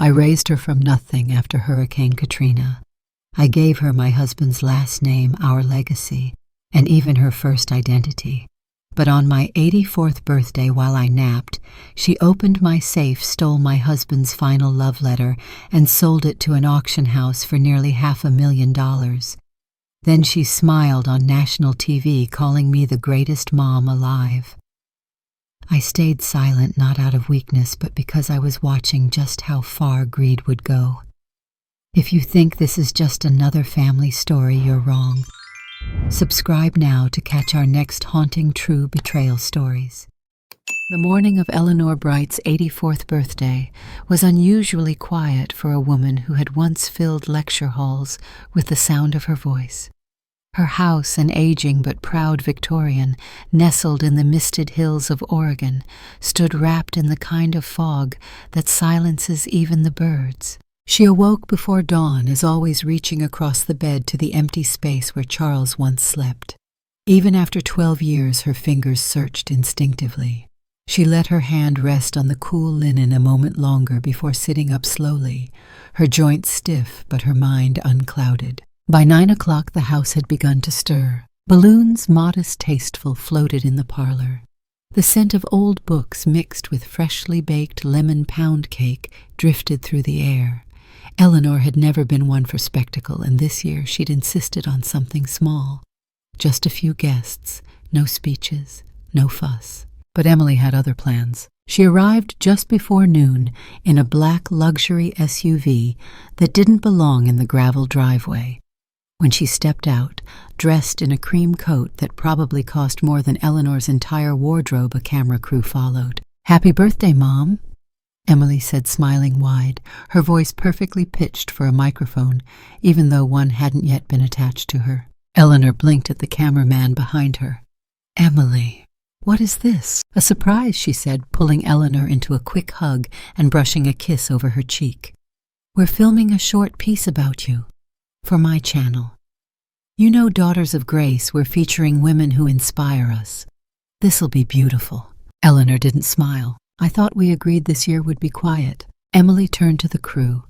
I raised her from nothing after Hurricane Katrina. I gave her my husband's last name, our legacy, and even her first identity. But on my 84th birthday, while I napped, she opened my safe, stole my husband's final love letter, and sold it to an auction house for nearly $500,000. Then she smiled on national TV, calling me the greatest mom alive. I stayed silent, not out of weakness, but because I was watching just how far greed would go. If you think this is just another family story, you're wrong. Subscribe now to catch our next haunting true betrayal stories. The morning of Eleanor Bright's 84th birthday was unusually quiet for a woman who had once filled lecture halls with the sound of her voice. Her house, an aging but proud Victorian, nestled in the misted hills of Oregon, stood wrapped in the kind of fog that silences even the birds. She awoke before dawn, as always reaching across the bed to the empty space where Charles once slept. Even after 12 years, her fingers searched instinctively. She let her hand rest on the cool linen a moment longer before sitting up slowly, her joints stiff but her mind unclouded. By 9 o'clock the house had begun to stir. Balloons, modest, tasteful, floated in the parlor. The scent of old books mixed with freshly baked lemon pound cake drifted through the air. Eleanor had never been one for spectacle, and this year she'd insisted on something small. Just a few guests, no speeches, no fuss. But Emily had other plans. She arrived just before noon in a black luxury SUV that didn't belong in the gravel driveway. When she stepped out, dressed in a cream coat that probably cost more than Eleanor's entire wardrobe, a camera crew followed. "Happy birthday, Mom," Emily said, smiling wide, her voice perfectly pitched for a microphone, even though one hadn't yet been attached to her. Eleanor blinked at the cameraman behind her. "Emily, what is this?" "A surprise," she said, pulling Eleanor into a quick hug and brushing a kiss over her cheek. "We're filming a short piece about you. For my channel. You know, Daughters of Grace, we're featuring women who inspire us. This'll be beautiful." Eleanor didn't smile. "I thought we agreed this year would be quiet." Emily turned to the crew.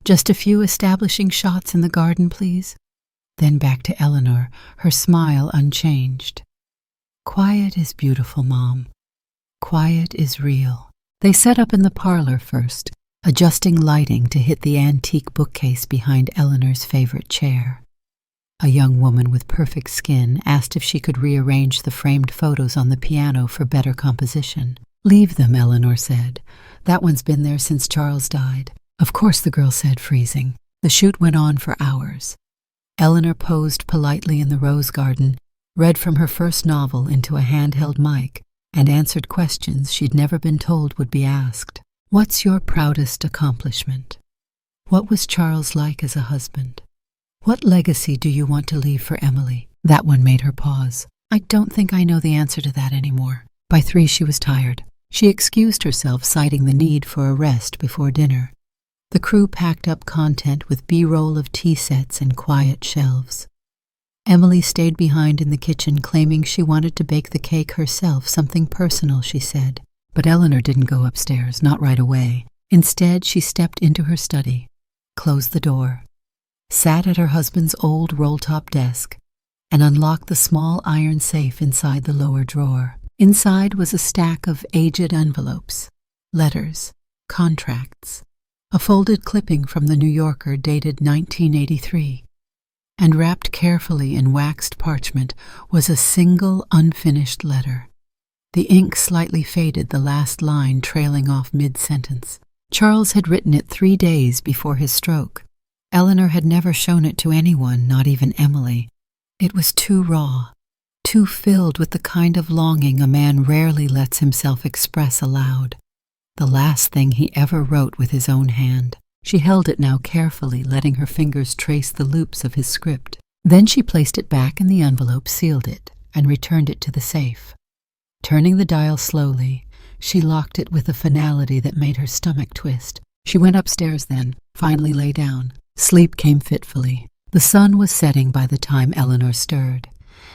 "Just a few establishing shots in the garden, please." Then back to Eleanor, her smile unchanged. "Quiet is beautiful, Mom. Quiet is real." They set up in the parlor first, adjusting lighting to hit the antique bookcase behind Eleanor's favorite chair. A young woman with perfect skin asked if she could rearrange the framed photos on the piano for better composition. "Leave them," Eleanor said. "That one's been there since Charles died." "Of course," the girl said, freezing. The shoot went on for hours. Eleanor posed politely in the rose garden, read from her first novel into a handheld mic, and answered questions she'd never been told would be asked. "What's your proudest accomplishment? What was Charles like as a husband? What legacy do you want to leave for Emily?" That one made her pause. "I don't think I know the answer to that anymore." By 3 she was tired. She excused herself, citing the need for a rest before dinner. The crew packed up content with B-roll of tea sets and quiet shelves. Emily stayed behind in the kitchen, claiming she wanted to bake the cake herself, something personal, she said. But Eleanor didn't go upstairs, not right away. Instead, she stepped into her study, closed the door, sat at her husband's old roll-top desk, and unlocked the small iron safe inside the lower drawer. Inside was a stack of aged envelopes, letters, contracts, a folded clipping from the New Yorker dated 1983. And wrapped carefully in waxed parchment was a single unfinished letter. The ink slightly faded, the last line trailing off mid-sentence. Charles had written it 3 days before his stroke. Eleanor had never shown it to anyone, not even Emily. It was too raw, too filled with the kind of longing a man rarely lets himself express aloud. The last thing he ever wrote with his own hand. She held it now carefully, letting her fingers trace the loops of his script. Then she placed it back in the envelope, sealed it, and returned it to the safe. Turning the dial slowly, she locked it with a finality that made her stomach twist. She went upstairs then, finally lay down. Sleep came fitfully. The sun was setting by the time Eleanor stirred.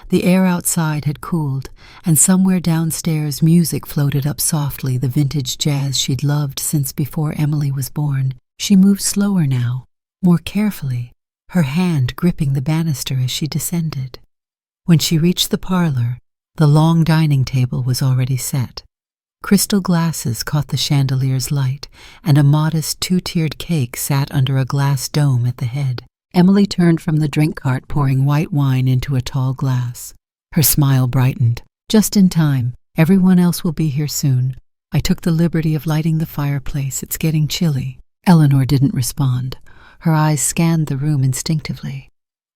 The air outside had cooled, and somewhere downstairs music floated up softly, the vintage jazz she'd loved since before Emily was born. She moved slower now, more carefully, her hand gripping the banister as she descended. When she reached the parlor, the long dining table was already set. Crystal glasses caught the chandelier's light, and a modest two-tiered cake sat under a glass dome at the head. Emily turned from the drink cart, pouring white wine into a tall glass. Her smile brightened. Just in time. Everyone else will be here soon. I took the liberty of lighting the fireplace. It's getting chilly. Eleanor didn't respond. Her eyes scanned the room instinctively.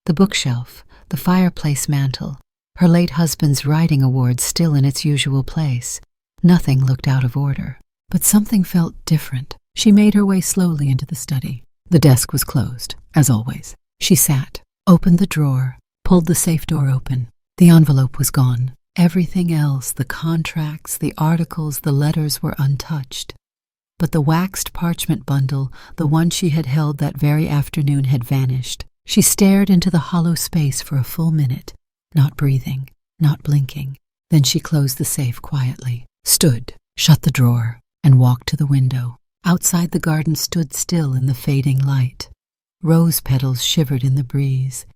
The bookshelf, the fireplace mantel, her late husband's writing award still in its usual place. Nothing looked out of order, but something felt different. She made her way slowly into the study. The desk was closed, as always. She sat, opened the drawer, pulled the safe door open. The envelope was gone. Everything else, the contracts, the articles, the letters, were untouched. But the waxed parchment bundle, the one she had held that very afternoon, had vanished. She stared into the hollow space for a full minute, not breathing, not blinking. Then she closed the safe quietly, stood, shut the drawer, and walked to the window. Outside, the garden stood still in the fading light. Rose petals shivered in the breeze,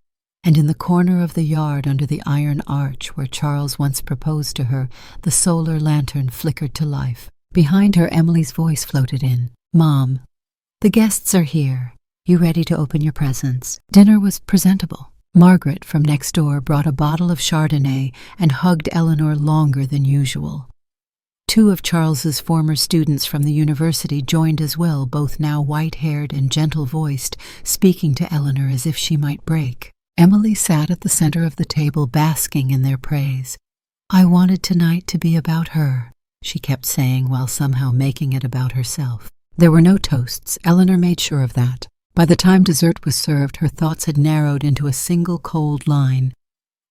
and in the corner of the yard under the iron arch where Charles once proposed to her, the solar lantern flickered to life. Behind her, Emily's voice floated in. "Mom, the guests are here. You ready to open your presents?" Dinner was presentable. Margaret from next door brought a bottle of Chardonnay and hugged Eleanor longer than usual. Two of Charles's former students from the university joined as well, both now white-haired and gentle-voiced, speaking to Eleanor as if she might break. Emily sat at the center of the table, basking in their praise. "I wanted tonight to be about her," she kept saying while somehow making it about herself. There were no toasts. Eleanor made sure of that. By the time dessert was served, her thoughts had narrowed into a single cold line.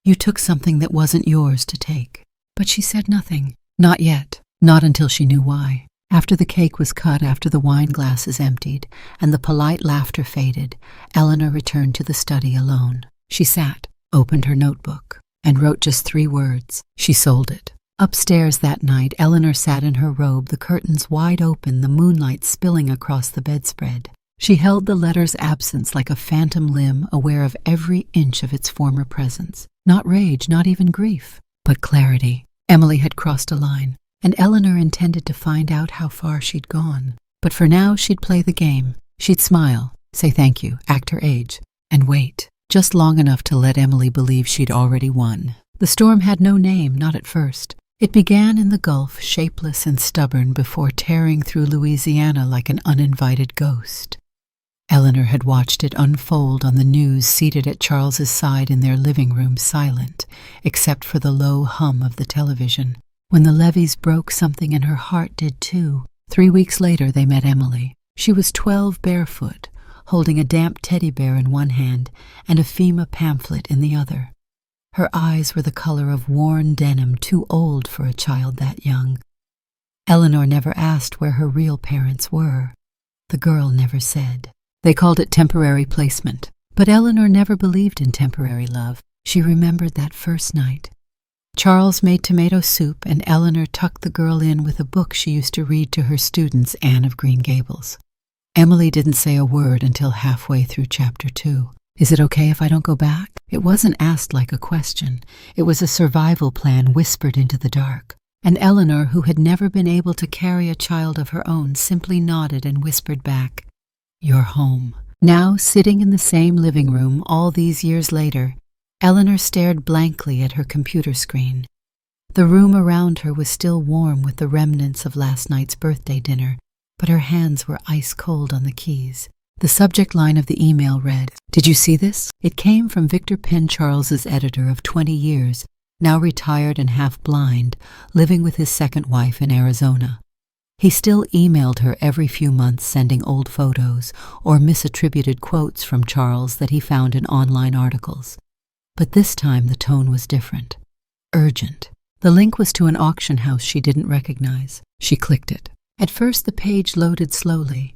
"You took something that wasn't yours to take." But she said nothing. Not yet. Not until she knew why. After the cake was cut, after the wine glasses emptied, and the polite laughter faded, Eleanor returned to the study alone. She sat, opened her notebook, and wrote just 3 words. She sold it. Upstairs that night, Eleanor sat in her robe, the curtains wide open, the moonlight spilling across the bedspread. She held the letter's absence like a phantom limb, aware of every inch of its former presence. Not rage, not even grief, but clarity. Emily had crossed a line, and Eleanor intended to find out how far she'd gone. But for now, she'd play the game. She'd smile, say thank you, act her age, and wait, just long enough to let Emily believe she'd already won. The storm had no name, not at first. It began in the Gulf, shapeless and stubborn, before tearing through Louisiana like an uninvited ghost. Eleanor had watched it unfold on the news, seated at Charles's side in their living room, silent, except for the low hum of the television. When the levees broke, something in her heart did too. 3 weeks later, they met Emily. She was 12, barefoot, holding a damp teddy bear in one hand and a FEMA pamphlet in the other. Her eyes were the color of worn denim, too old for a child that young. Eleanor never asked where her real parents were. The girl never said. They called it temporary placement. But Eleanor never believed in temporary love. She remembered that first night. Charles made tomato soup, and Eleanor tucked the girl in with a book she used to read to her students, Anne of Green Gables. Emily didn't say a word until halfway through chapter 2. Is it okay if I don't go back? It wasn't asked like a question. It was a survival plan whispered into the dark. And Eleanor, who had never been able to carry a child of her own, simply nodded and whispered back, "You're home." Now, sitting in the same living room all these years later, Eleanor stared blankly at her computer screen. The room around her was still warm with the remnants of last night's birthday dinner, but her hands were ice cold on the keys. The subject line of the email read, "Did you see this?" It came from Victor Penn Charles's editor of 20 years, now retired and half blind, living with his second wife in Arizona. He still emailed her every few months, sending old photos or misattributed quotes from Charles that he found in online articles. But this time the tone was different. Urgent. The link was to an auction house she didn't recognize. She clicked it. At first the page loaded slowly.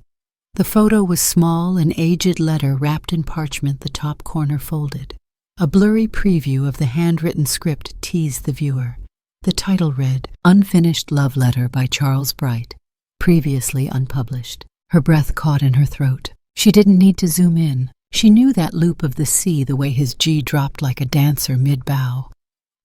The photo was small, an aged letter wrapped in parchment, the top corner folded. A blurry preview of the handwritten script teased the viewer. The title read, "Unfinished Love Letter by Charles Bright, previously unpublished." Her breath caught in her throat. She didn't need to zoom in. She knew that loop of the sea the way his G dropped like a dancer mid-bow.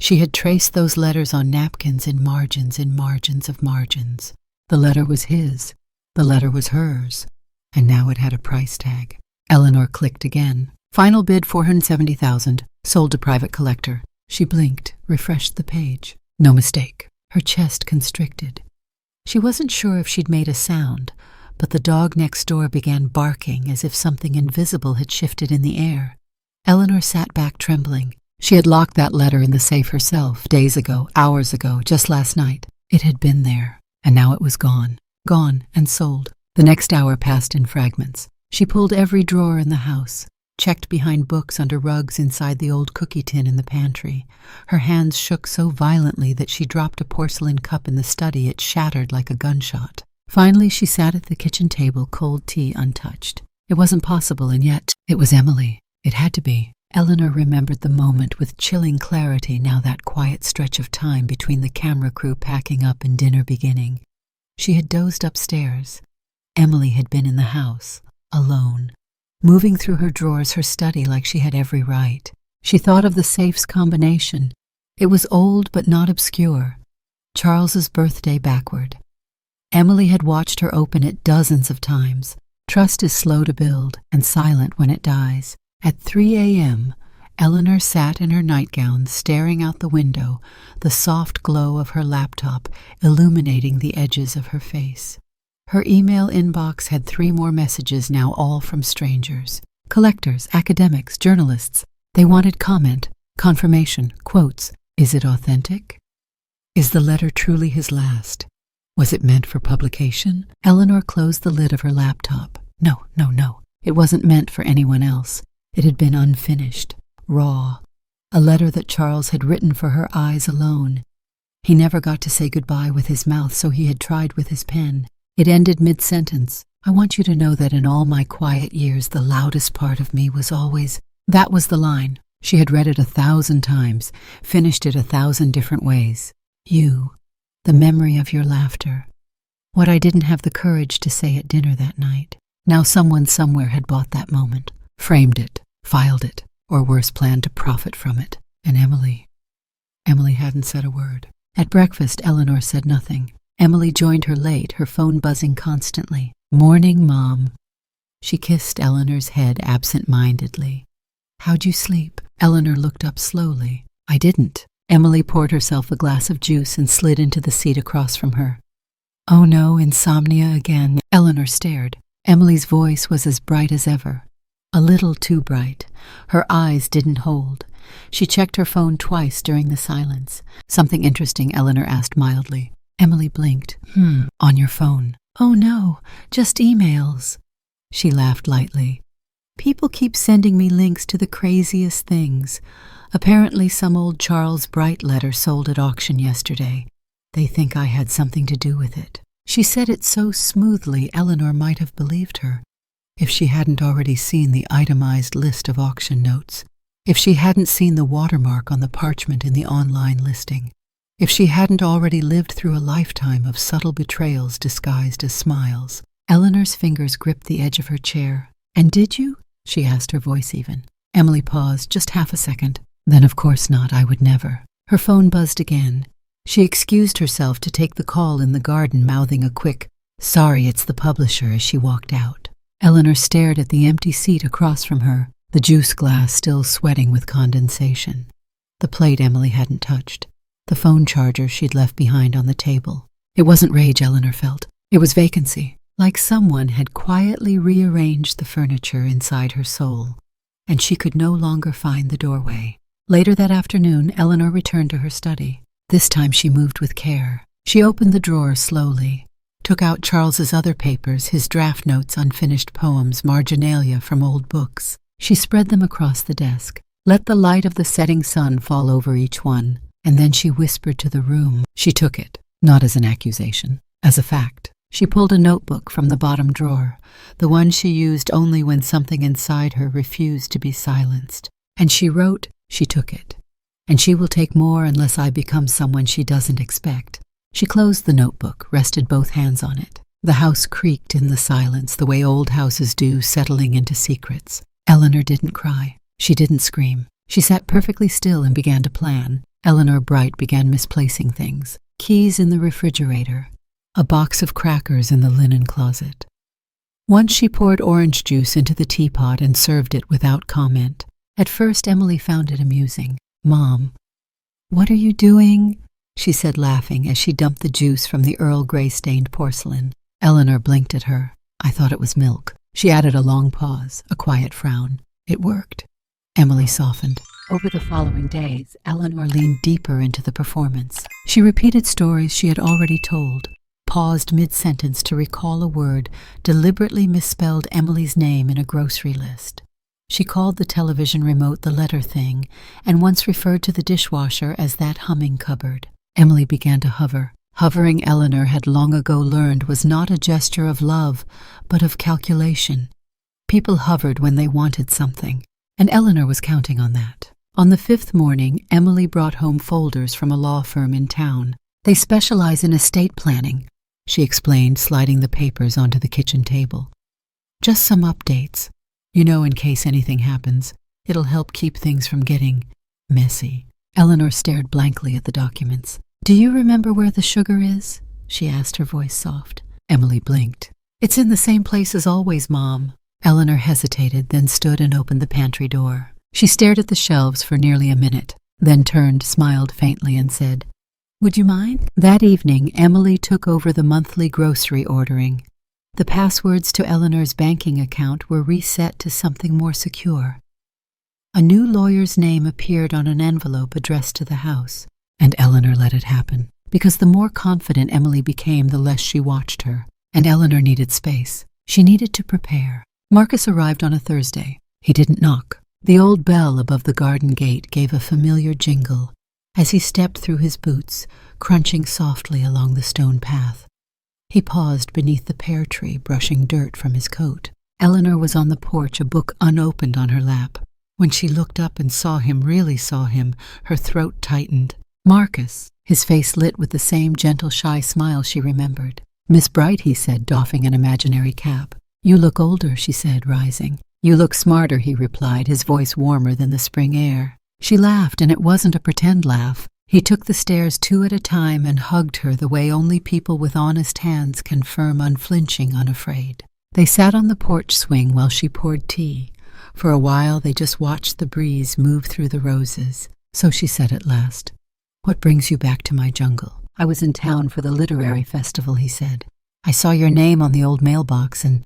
She had traced those letters on napkins in margins of margins. The letter was his. The letter was hers. And now it had a price tag. Eleanor clicked again. Final bid $470,000. Sold to private collector. She blinked, refreshed the page. No mistake. Her chest constricted. She wasn't sure if she'd made a sound, but the dog next door began barking as if something invisible had shifted in the air. Eleanor sat back trembling. She had locked that letter in the safe herself, days ago, hours ago, just last night. It had been there, and now it was gone. Gone and sold. The next hour passed in fragments. She pulled every drawer in the house, checked behind books under rugs inside the old cookie tin in the pantry. Her hands shook so violently that she dropped a porcelain cup in the study. It shattered like a gunshot. Finally, she sat at the kitchen table, cold tea untouched. It wasn't possible, and yet it was Emily. It had to be. Eleanor remembered the moment with chilling clarity, now that quiet stretch of time between the camera crew packing up and dinner beginning. She had dozed upstairs. Emily had been in the house, alone, moving through her drawers, her study like she had every right. She thought of the safe's combination. It was old but not obscure. Charles's birthday backward. Emily had watched her open it dozens of times. Trust is slow to build and silent when it dies. At 3 a.m., Eleanor sat in her nightgown staring out the window, the soft glow of her laptop illuminating the edges of her face. Her email inbox had 3 more messages now, all from strangers. Collectors, academics, journalists. They wanted comment, confirmation, quotes. Is it authentic? Is the letter truly his last? Was it meant for publication? Eleanor closed the lid of her laptop. No. It wasn't meant for anyone else. It had been unfinished, raw. A letter that Charles had written for her eyes alone. He never got to say goodbye with his mouth, so he had tried with his pen. It ended mid-sentence. I want you to know that in all my quiet years, the loudest part of me was always... That was the line. She had read it 1,000 times, finished it 1,000 different ways. You, the memory of your laughter. What I didn't have the courage to say at dinner that night. Now someone somewhere had bought that moment, framed it, filed it, or worse, planned to profit from it. And Emily hadn't said a word. At breakfast, Eleanor said nothing. Emily joined her late, her phone buzzing constantly. Morning, Mom. She kissed Eleanor's head absent-mindedly. How'd you sleep? Eleanor looked up slowly. I didn't. Emily poured herself a glass of juice and slid into the seat across from her. Oh no, insomnia again. Eleanor stared. Emily's voice was as bright as ever. A little too bright. Her eyes didn't hold. She checked her phone twice during the silence. Something interesting, Eleanor asked mildly. Emily blinked. On your phone. Oh no, just emails. She laughed lightly. People keep sending me links to the craziest things. Apparently some old Charles Bright letter sold at auction yesterday. They think I had something to do with it. She said it so smoothly Eleanor might have believed her, if she hadn't already seen the itemized list of auction notes, if she hadn't seen the watermark on the parchment in the online listing, if she hadn't already lived through a lifetime of subtle betrayals disguised as smiles. Eleanor's fingers gripped the edge of her chair. And did you? She asked, her voice even. Emily paused, just half a second. Then of course not, I would never. Her phone buzzed again. She excused herself to take the call in the garden, mouthing a quick, "Sorry, it's the publisher," as she walked out. Eleanor stared at the empty seat across from her, the juice glass still sweating with condensation. The plate Emily hadn't touched. The phone charger she'd left behind on the table. It wasn't rage, Eleanor felt. It was vacancy, like someone had quietly rearranged the furniture inside her soul, and she could no longer find the doorway. Later that afternoon, Eleanor returned to her study. This time she moved with care. She opened the drawer slowly, took out Charles's other papers, his draft notes, unfinished poems, marginalia from old books. She spread them across the desk, let the light of the setting sun fall over each one, and then she whispered to the room. She took it, not as an accusation, as a fact. She pulled a notebook from the bottom drawer, the one she used only when something inside her refused to be silenced. And she wrote, "She took it. And she will take more unless I become someone she doesn't expect." She closed the notebook, rested both hands on it. The house creaked in the silence, the way old houses do, settling into secrets. Eleanor didn't cry. She didn't scream. She sat perfectly still and began to plan. Eleanor Bright began misplacing things. Keys in the refrigerator. A box of crackers in the linen closet. Once she poured orange juice into the teapot and served it without comment. At first, Emily found it amusing. "Mom, what are you doing?" she said, laughing as she dumped the juice from the Earl Grey-stained porcelain. Eleanor blinked at her. "I thought it was milk." She added a long pause, a quiet frown. "It worked." Emily softened. Over the following days, Eleanor leaned deeper into the performance. She repeated stories she had already told, paused mid-sentence to recall a word, deliberately misspelled Emily's name in a grocery list. She called the television remote the letter thing, and once referred to the dishwasher as that humming cupboard. Emily began to hover. Hovering, Eleanor had long ago learned, was not a gesture of love, but of calculation. People hovered when they wanted something, and Eleanor was counting on that. On the 5th morning, Emily brought home folders from a law firm in town. "They specialize in estate planning," she explained, sliding the papers onto the kitchen table. "Just some updates. You know, in case anything happens, it'll help keep things from getting messy." Eleanor stared blankly at the documents. "Do you remember where the sugar is?" she asked, her voice soft. Emily blinked. "It's in the same place as always, Mom." Eleanor hesitated, then stood and opened the pantry door. She stared at the shelves for nearly a minute, then turned, smiled faintly, and said, "Would you mind?" That evening, Emily took over the monthly grocery ordering. The passwords to Eleanor's banking account were reset to something more secure. A new lawyer's name appeared on an envelope addressed to the house, and Eleanor let it happen, because the more confident Emily became, the less she watched her, and Eleanor needed space. She needed to prepare. Marcus arrived on a Thursday. He didn't knock. The old bell above the garden gate gave a familiar jingle as he stepped through his boots, crunching softly along the stone path. He paused beneath the pear tree, brushing dirt from his coat. Eleanor was on the porch, a book unopened on her lap. When she looked up and saw him, really saw him, her throat tightened. "Marcus," his face lit with the same gentle, shy smile she remembered. "Miss Bright," he said, doffing an imaginary cap. "You look older," she said, rising. "You look smarter," he replied, his voice warmer than the spring air. She laughed, and it wasn't a pretend laugh. He took the stairs 2 at a time and hugged her the way only people with honest hands can, firm, unflinching, unafraid. They sat on the porch swing while she poured tea. For a while they just watched the breeze move through the roses. So she said at last, "What brings you back to my jungle?" "I was in town for the literary festival," he said. "I saw your name on the old mailbox, and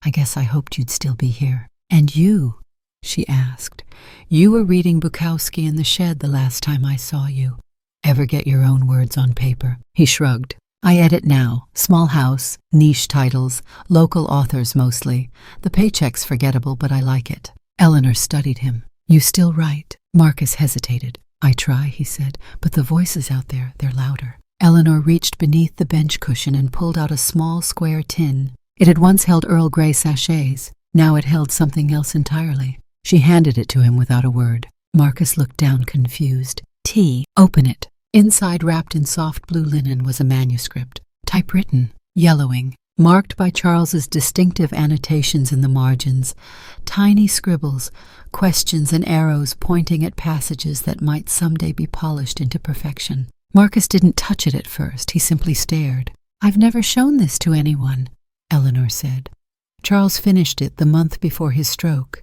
I guess I hoped you'd still be here." "And you?" she asked. "You were reading Bukowski in the shed the last time I saw you. Ever get your own words on paper?" He shrugged. "I edit now. Small house, niche titles, local authors mostly. The paycheck's forgettable, but I like it." Eleanor studied him. "You still write?" Marcus hesitated. "I try," he said, "but the voices out there, they're louder." Eleanor reached beneath the bench cushion and pulled out a small square tin. It had once held Earl Grey sachets. Now it held something else entirely. She handed it to him without a word. Marcus looked down, confused. "Tea. Open it." Inside, wrapped in soft blue linen, was a manuscript, typewritten, yellowing, marked by Charles's distinctive annotations in the margins, tiny scribbles, questions and arrows pointing at passages that might someday be polished into perfection. Marcus didn't touch it at first. He simply stared. "I've never shown this to anyone," Eleanor said. "Charles finished it the month before his stroke.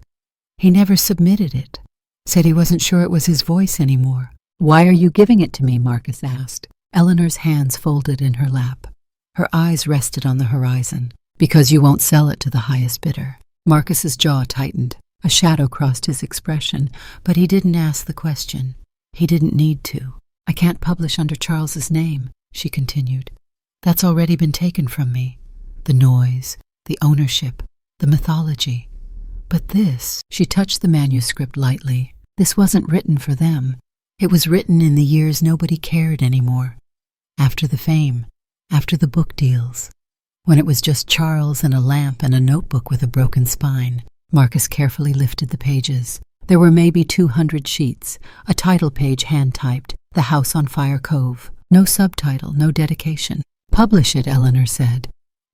He never submitted it. Said he wasn't sure it was his voice anymore." "Why are you giving it to me?" Marcus asked. Eleanor's hands folded in her lap. Her eyes rested on the horizon. "Because you won't sell it to the highest bidder." Marcus's jaw tightened. A shadow crossed his expression, but he didn't ask the question. He didn't need to. "I can't publish under Charles's name," she continued. "That's already been taken from me. The noise, the ownership, the mythology. But this," she touched the manuscript lightly, "this wasn't written for them. It was written in the years nobody cared anymore. After the fame, after the book deals, when it was just Charles and a lamp and a notebook with a broken spine." Marcus carefully lifted the pages. There were maybe 200 sheets, a title page hand-typed, "The House on Fire Cove." No subtitle, no dedication. "Publish it," Eleanor said.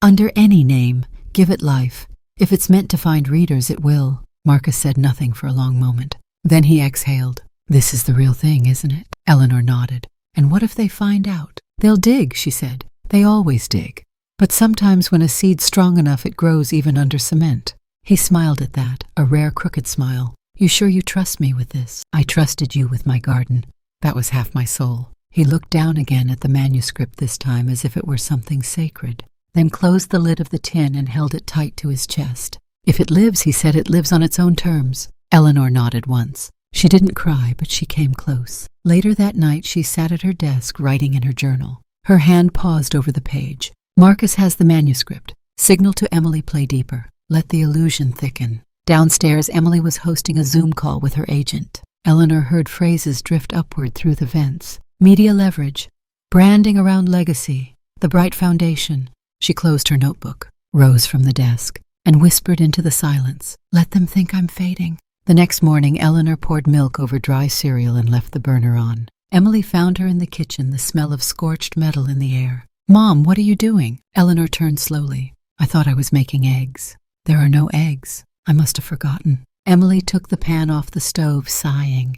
Under any name, give it life. If it's meant to find readers, it will. Marcus said nothing for a long moment. Then he exhaled. This is the real thing, isn't it? Eleanor nodded. And what if they find out? They'll dig, she said. They always dig. But sometimes when a seed's strong enough, it grows even under cement. He smiled at that, a rare crooked smile. You sure you trust me with this? I trusted you with my garden. That was half my soul. He looked down again at the manuscript this time as if it were something sacred, then closed the lid of the tin and held it tight to his chest. If it lives, he said, it lives on its own terms. Eleanor nodded once. She didn't cry, but she came close. Later that night, she sat at her desk writing in her journal. Her hand paused over the page. Marcus has the manuscript. Signal to Emily, play deeper. Let the illusion thicken. Downstairs, Emily was hosting a Zoom call with her agent. Eleanor heard phrases drift upward through the vents. Media leverage. Branding around legacy. The Bright Foundation. She closed her notebook, rose from the desk, and whispered into the silence. Let them think I'm fading. The next morning, Eleanor poured milk over dry cereal and left the burner on. Emily found her in the kitchen, the smell of scorched metal in the air. Mom, what are you doing? Eleanor turned slowly. I thought I was making eggs. There are no eggs. I must have forgotten. Emily took the pan off the stove, sighing.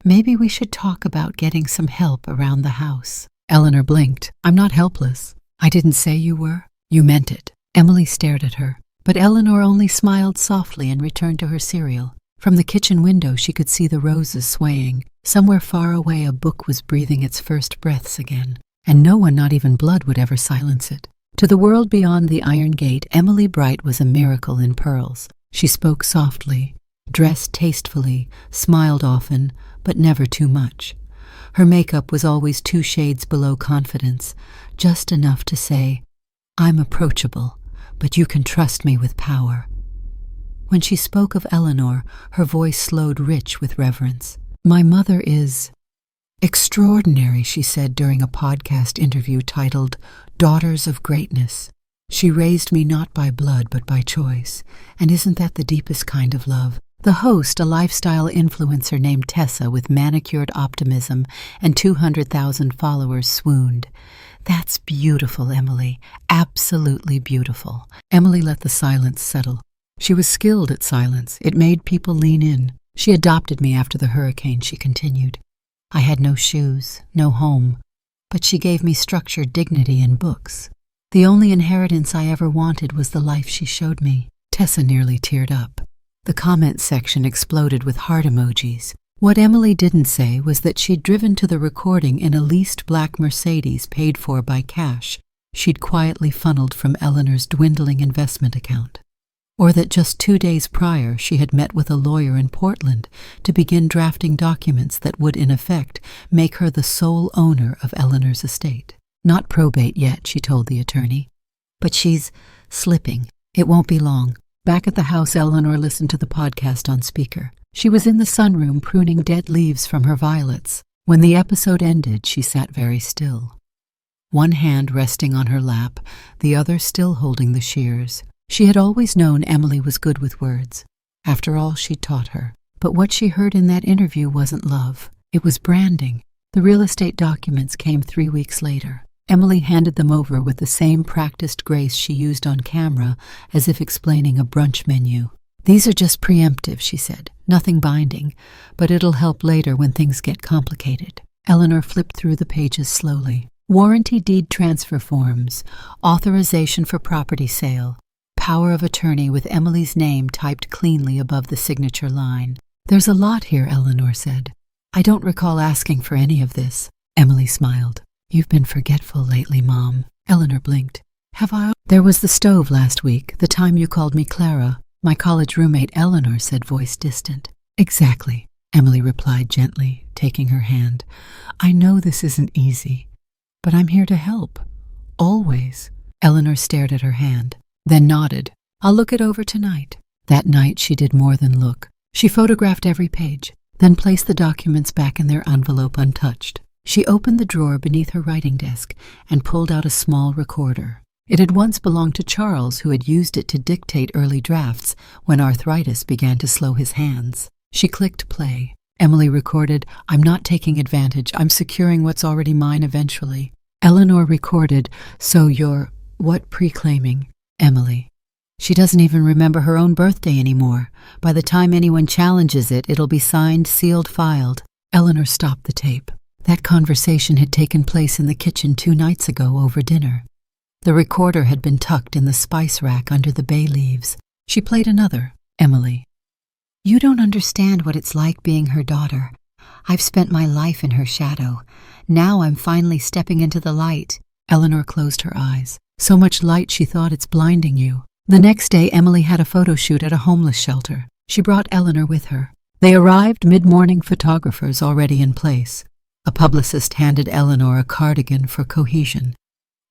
Maybe we should talk about getting some help around the house. Eleanor blinked. I'm not helpless. I didn't say you were. You meant it. Emily stared at her, but Eleanor only smiled softly and returned to her cereal. From the kitchen window, she could see the roses swaying. Somewhere far away, a book was breathing its first breaths again, and no one, not even blood, would ever silence it. To the world beyond the iron gate, Emily Bright was a miracle in pearls. She spoke softly, dressed tastefully, smiled often, but never too much. Her makeup was always 2 shades below confidence, just enough to say, I'm approachable, but you can trust me with power. When she spoke of Eleanor, her voice slowed, rich with reverence. My mother is extraordinary, she said during a podcast interview titled Daughters of Greatness. She raised me not by blood but by choice, and isn't that the deepest kind of love? The host, a lifestyle influencer named Tessa with manicured optimism and 200,000 followers, swooned. That's beautiful, Emily. Absolutely beautiful. Emily let the silence settle. She was skilled at silence. It made people lean in. She adopted me after the hurricane, she continued. I had no shoes, no home, but she gave me structure, dignity, and books. The only inheritance I ever wanted was the life she showed me. Tessa nearly teared up. The comment section exploded with heart emojis. What Emily didn't say was that she'd driven to the recording in a leased black Mercedes paid for by cash she'd quietly funneled from Eleanor's dwindling investment account. Or that just 2 days prior she had met with a lawyer in Portland to begin drafting documents that would in effect make her the sole owner of Eleanor's estate. Not probate yet, she told the attorney. But she's slipping. It won't be long. Back at the house, Eleanor listened to the podcast on speaker. She was in the sunroom pruning dead leaves from her violets. When the episode ended, she sat very still. One hand resting on her lap, the other still holding the shears. She had always known Emily was good with words. After all, she'd taught her. But what she heard in that interview wasn't love. It was branding. The real estate documents came 3 weeks later. Emily handed them over with the same practiced grace she used on camera, as if explaining a brunch menu. These are just preemptive, she said. Nothing binding, but it'll help later when things get complicated. Eleanor flipped through the pages slowly. Warranty deed transfer forms, authorization for property sale, power of attorney with Emily's name typed cleanly above the signature line. There's a lot here, Eleanor said. I don't recall asking for any of this. Emily smiled. You've been forgetful lately, Mom. Eleanor blinked. Have I? There was the stove last week, the time you called me Clara. My college roommate Eleanor said, voice distant. Exactly, Emily replied gently, taking her hand. I know this isn't easy, but I'm here to help. Always. Eleanor stared at her hand, then nodded. I'll look it over tonight. That night she did more than look. She photographed every page, then placed the documents back in their envelope untouched. She opened the drawer beneath her writing desk and pulled out a small recorder. It had once belonged to Charles, who had used it to dictate early drafts when arthritis began to slow his hands. She clicked play. Emily recorded, I'm not taking advantage. I'm securing what's already mine eventually. Eleanor recorded, so you're What pre-claiming? Emily. She doesn't even remember her own birthday anymore. By the time anyone challenges it, it'll be signed, sealed, filed. Eleanor stopped the tape. That conversation had taken place in the kitchen 2 nights ago over dinner. The recorder had been tucked in the spice rack under the bay leaves. She played another. Emily. You don't understand what it's like being her daughter. I've spent my life in her shadow. Now I'm finally stepping into the light. Eleanor closed her eyes. So much light she thought it's blinding you. The next day, Emily had a photo shoot at a homeless shelter. She brought Eleanor with her. They arrived mid-morning, photographers already in place. A publicist handed Eleanor a cardigan for cohesion.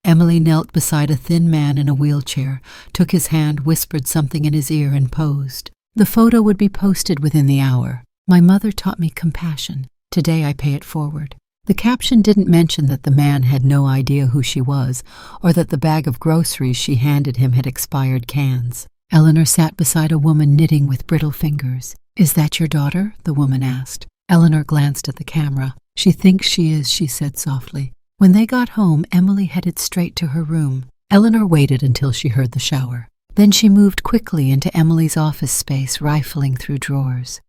Emily knelt beside a thin man in a wheelchair, took his hand, whispered something in his ear, and posed. The photo would be posted within the hour. My mother taught me compassion. Today I pay it forward. The caption didn't mention that the man had no idea who she was, or that the bag of groceries she handed him had expired cans. Eleanor sat beside a woman knitting with brittle fingers. Is that your daughter? The woman asked. Eleanor glanced at the camera. She thinks she is, she said softly. When they got home, Emily headed straight to her room. Eleanor waited until she heard the shower. Then she moved quickly into Emily's office space, rifling through drawers.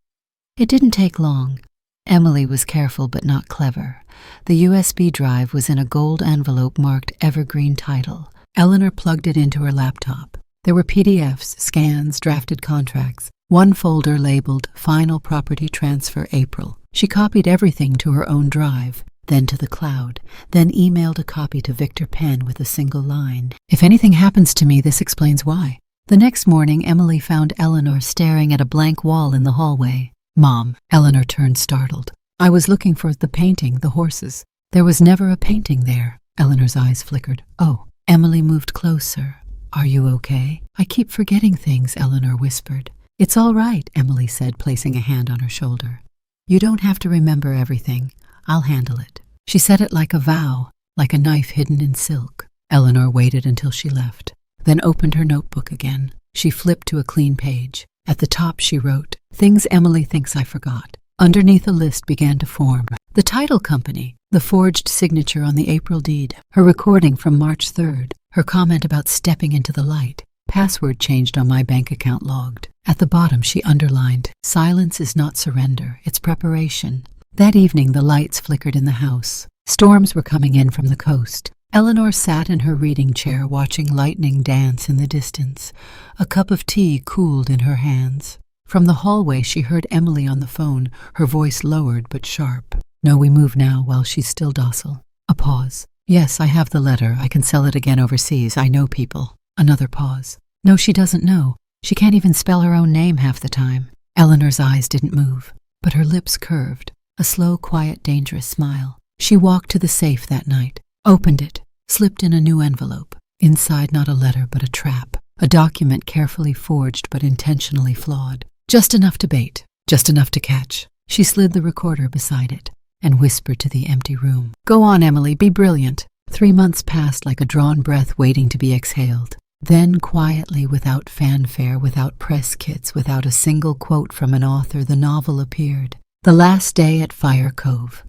It didn't take long. Emily was careful but not clever. The USB drive was in a gold envelope marked Evergreen Title. Eleanor plugged it into her laptop. There were PDFs, scans, drafted contracts. One folder labeled Final Property Transfer April. She copied everything to her own drive, then to the cloud, then emailed a copy to Victor Penn with a single line. If anything happens to me, this explains why. The next morning, Emily found Eleanor staring at a blank wall in the hallway. Mom, Eleanor turned startled. I was looking for the painting, the horses. There was never a painting there. Eleanor's eyes flickered. Oh. Emily moved closer. Are you okay? I keep forgetting things, Eleanor whispered. It's all right, Emily said, placing a hand on her shoulder. You don't have to remember everything. I'll handle it. She said it like a vow, like a knife hidden in silk. Eleanor waited until she left, then opened her notebook again. She flipped to a clean page. At the top she wrote, Things Emily thinks I forgot. Underneath a list began to form. The title company, the forged signature on the April deed, her recording from March 3rd, her comment about stepping into the light, password changed on my bank account logged. At the bottom she underlined, Silence is not surrender, it's preparation. That evening the lights flickered in the house. Storms were coming in from the coast. Eleanor sat in her reading chair watching lightning dance in the distance. A cup of tea cooled in her hands. From the hallway she heard Emily on the phone, her voice lowered but sharp. No, we move now while she's still docile. A pause. Yes, I have the letter. I can sell it again overseas. I know people. Another pause. No, she doesn't know. She can't even spell her own name half the time. Eleanor's eyes didn't move, but her lips curved. A slow, quiet, dangerous smile. She walked to the safe that night, opened it, slipped in a new envelope. Inside not a letter but a trap. A document carefully forged but intentionally flawed. Just enough to bait, just enough to catch. She slid the recorder beside it and whispered to the empty room. Go on, Emily, be brilliant. 3 months passed like a drawn breath waiting to be exhaled. Then quietly, without fanfare, without press kits, without a single quote from an author, the novel appeared. The Last Day at Fire Cove.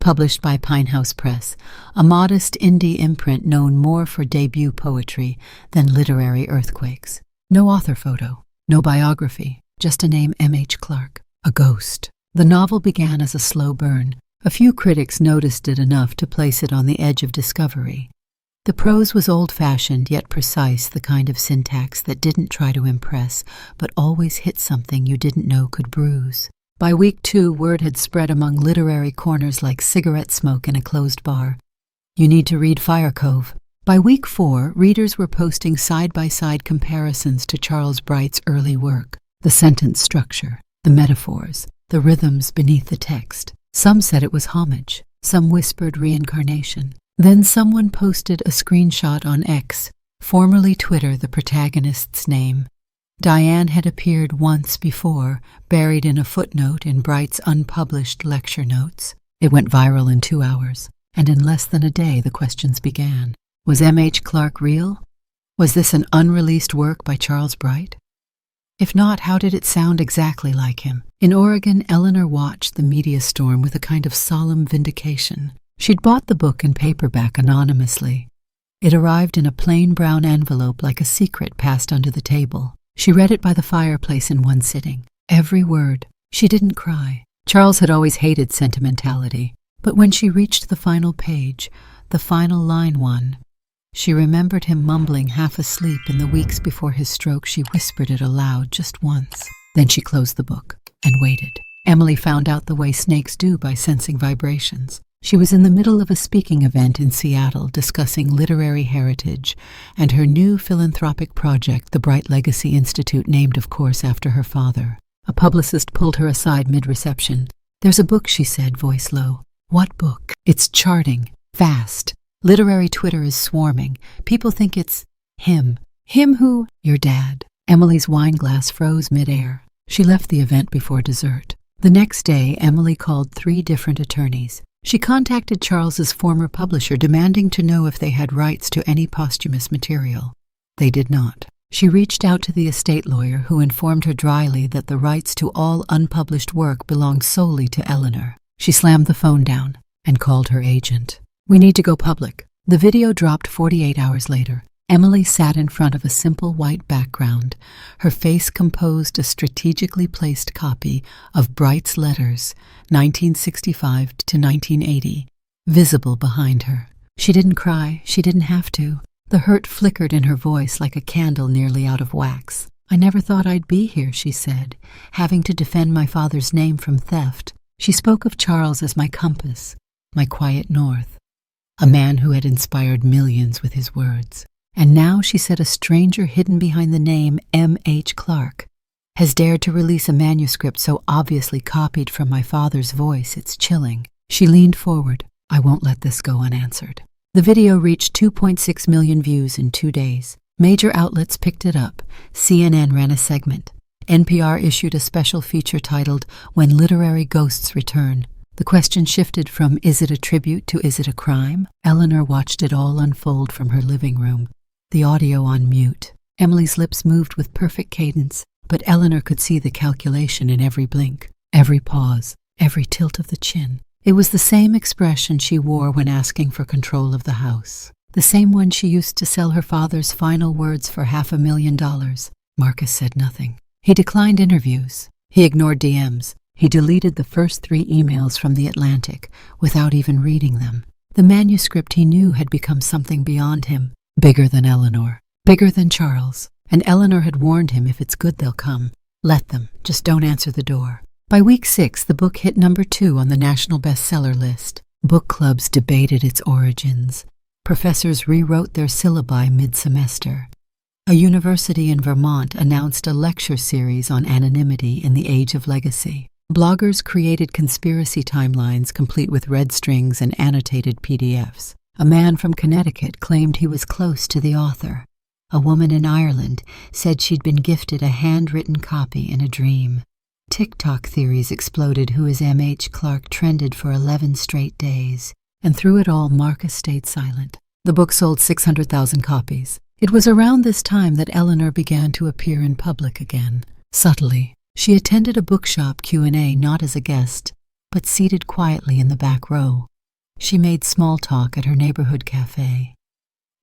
Published by Pinehouse Press, a modest indie imprint known more for debut poetry than literary earthquakes. No author photo, no biography, just a name, M.H. Clark. A ghost. The novel began as a slow burn. A few critics noticed it enough to place it on the edge of discovery. The prose was old-fashioned yet precise, the kind of syntax that didn't try to impress, but always hit something you didn't know could bruise. By week 2, word had spread among literary corners like cigarette smoke in a closed bar. You need to read Fire Cove. By week 4, readers were posting side-by-side comparisons to Charles Bright's early work. The sentence structure, the metaphors, the rhythms beneath the text. Some said it was homage, some whispered reincarnation. Then someone posted a screenshot on X, formerly Twitter, the protagonist's name. Diane had appeared once before, buried in a footnote in Bright's unpublished lecture notes. It went viral in 2 hours, and in less than a day the questions began. Was M.H. Clark real? Was this an unreleased work by Charles Bright? If not, how did it sound exactly like him? In Oregon, Eleanor watched the media storm with a kind of solemn vindication. She'd bought the book in paperback anonymously. It arrived in a plain brown envelope like a secret passed under the table. She read it by the fireplace in one sitting. Every word. She didn't cry. Charles had always hated sentimentality. But when she reached the final page, the final line one, she remembered him mumbling half asleep in the weeks before his stroke. She whispered it aloud just once. Then she closed the book and waited. Emily found out the way snakes do by sensing vibrations. She was in the middle of a speaking event in Seattle discussing literary heritage and her new philanthropic project, the Bright Legacy Institute, named, of course, after her father. A publicist pulled her aside mid-reception. "There's a book," she said, voice low. "What book?" "It's charting. Fast. Literary Twitter is swarming. People think it's him." "Him who?" "Your dad." Emily's wine glass froze midair. She left the event before dessert. The next day, Emily called 3 different attorneys. She contacted Charles's former publisher, demanding to know if they had rights to any posthumous material. They did not. She reached out to the estate lawyer, who informed her dryly that the rights to all unpublished work belonged solely to Eleanor. She slammed the phone down and called her agent. "We need to go public." The video dropped 48 hours later. Emily sat in front of a simple white background. Her face composed a strategically placed copy of Bright's letters, 1965 to 1980, visible behind her. She didn't cry. She didn't have to. The hurt flickered in her voice like a candle nearly out of wax. "I never thought I'd be here," she said, "having to defend my father's name from theft." She spoke of Charles as my compass, my quiet north, a man who had inspired millions with his words. And now, she said, a stranger hidden behind the name M.H. Clark has dared to release a manuscript so obviously copied from my father's voice. It's chilling. She leaned forward. "I won't let this go unanswered." The video reached 2.6 million views in 2 days. Major outlets picked it up. CNN ran a segment. NPR issued a special feature titled "When Literary Ghosts Return." The question shifted from "Is it a tribute?" to "Is it a crime?" Eleanor watched it all unfold from her living room, the audio on mute. Emily's lips moved with perfect cadence, but Eleanor could see the calculation in every blink, every pause, every tilt of the chin. It was the same expression she wore when asking for control of the house, the same one she used to sell her father's final words for $500,000. Marcus said nothing. He declined interviews. He ignored DMs. He deleted the first 3 emails from The Atlantic without even reading them. The manuscript, he knew, had become something beyond him, bigger than Eleanor, bigger than Charles. And Eleanor had warned him, if it's good, they'll come. Let them. Just don't answer the door. By week 6, the book hit number 2 on the national bestseller list. Book clubs debated its origins. Professors rewrote their syllabi mid-semester. A university in Vermont announced a lecture series on anonymity in the age of legacy. Bloggers created conspiracy timelines complete with red strings and annotated PDFs. A man from Connecticut claimed he was close to the author. A woman in Ireland said she'd been gifted a handwritten copy in a dream. TikTok theories exploded. Who is M.H. Clark trended for 11 straight days. And through it all, Marcus stayed silent. The book sold 600,000 copies. It was around this time that Eleanor began to appear in public again, subtly. She attended a bookshop Q&A not as a guest, but seated quietly in the back row. She made small talk at her neighborhood cafe.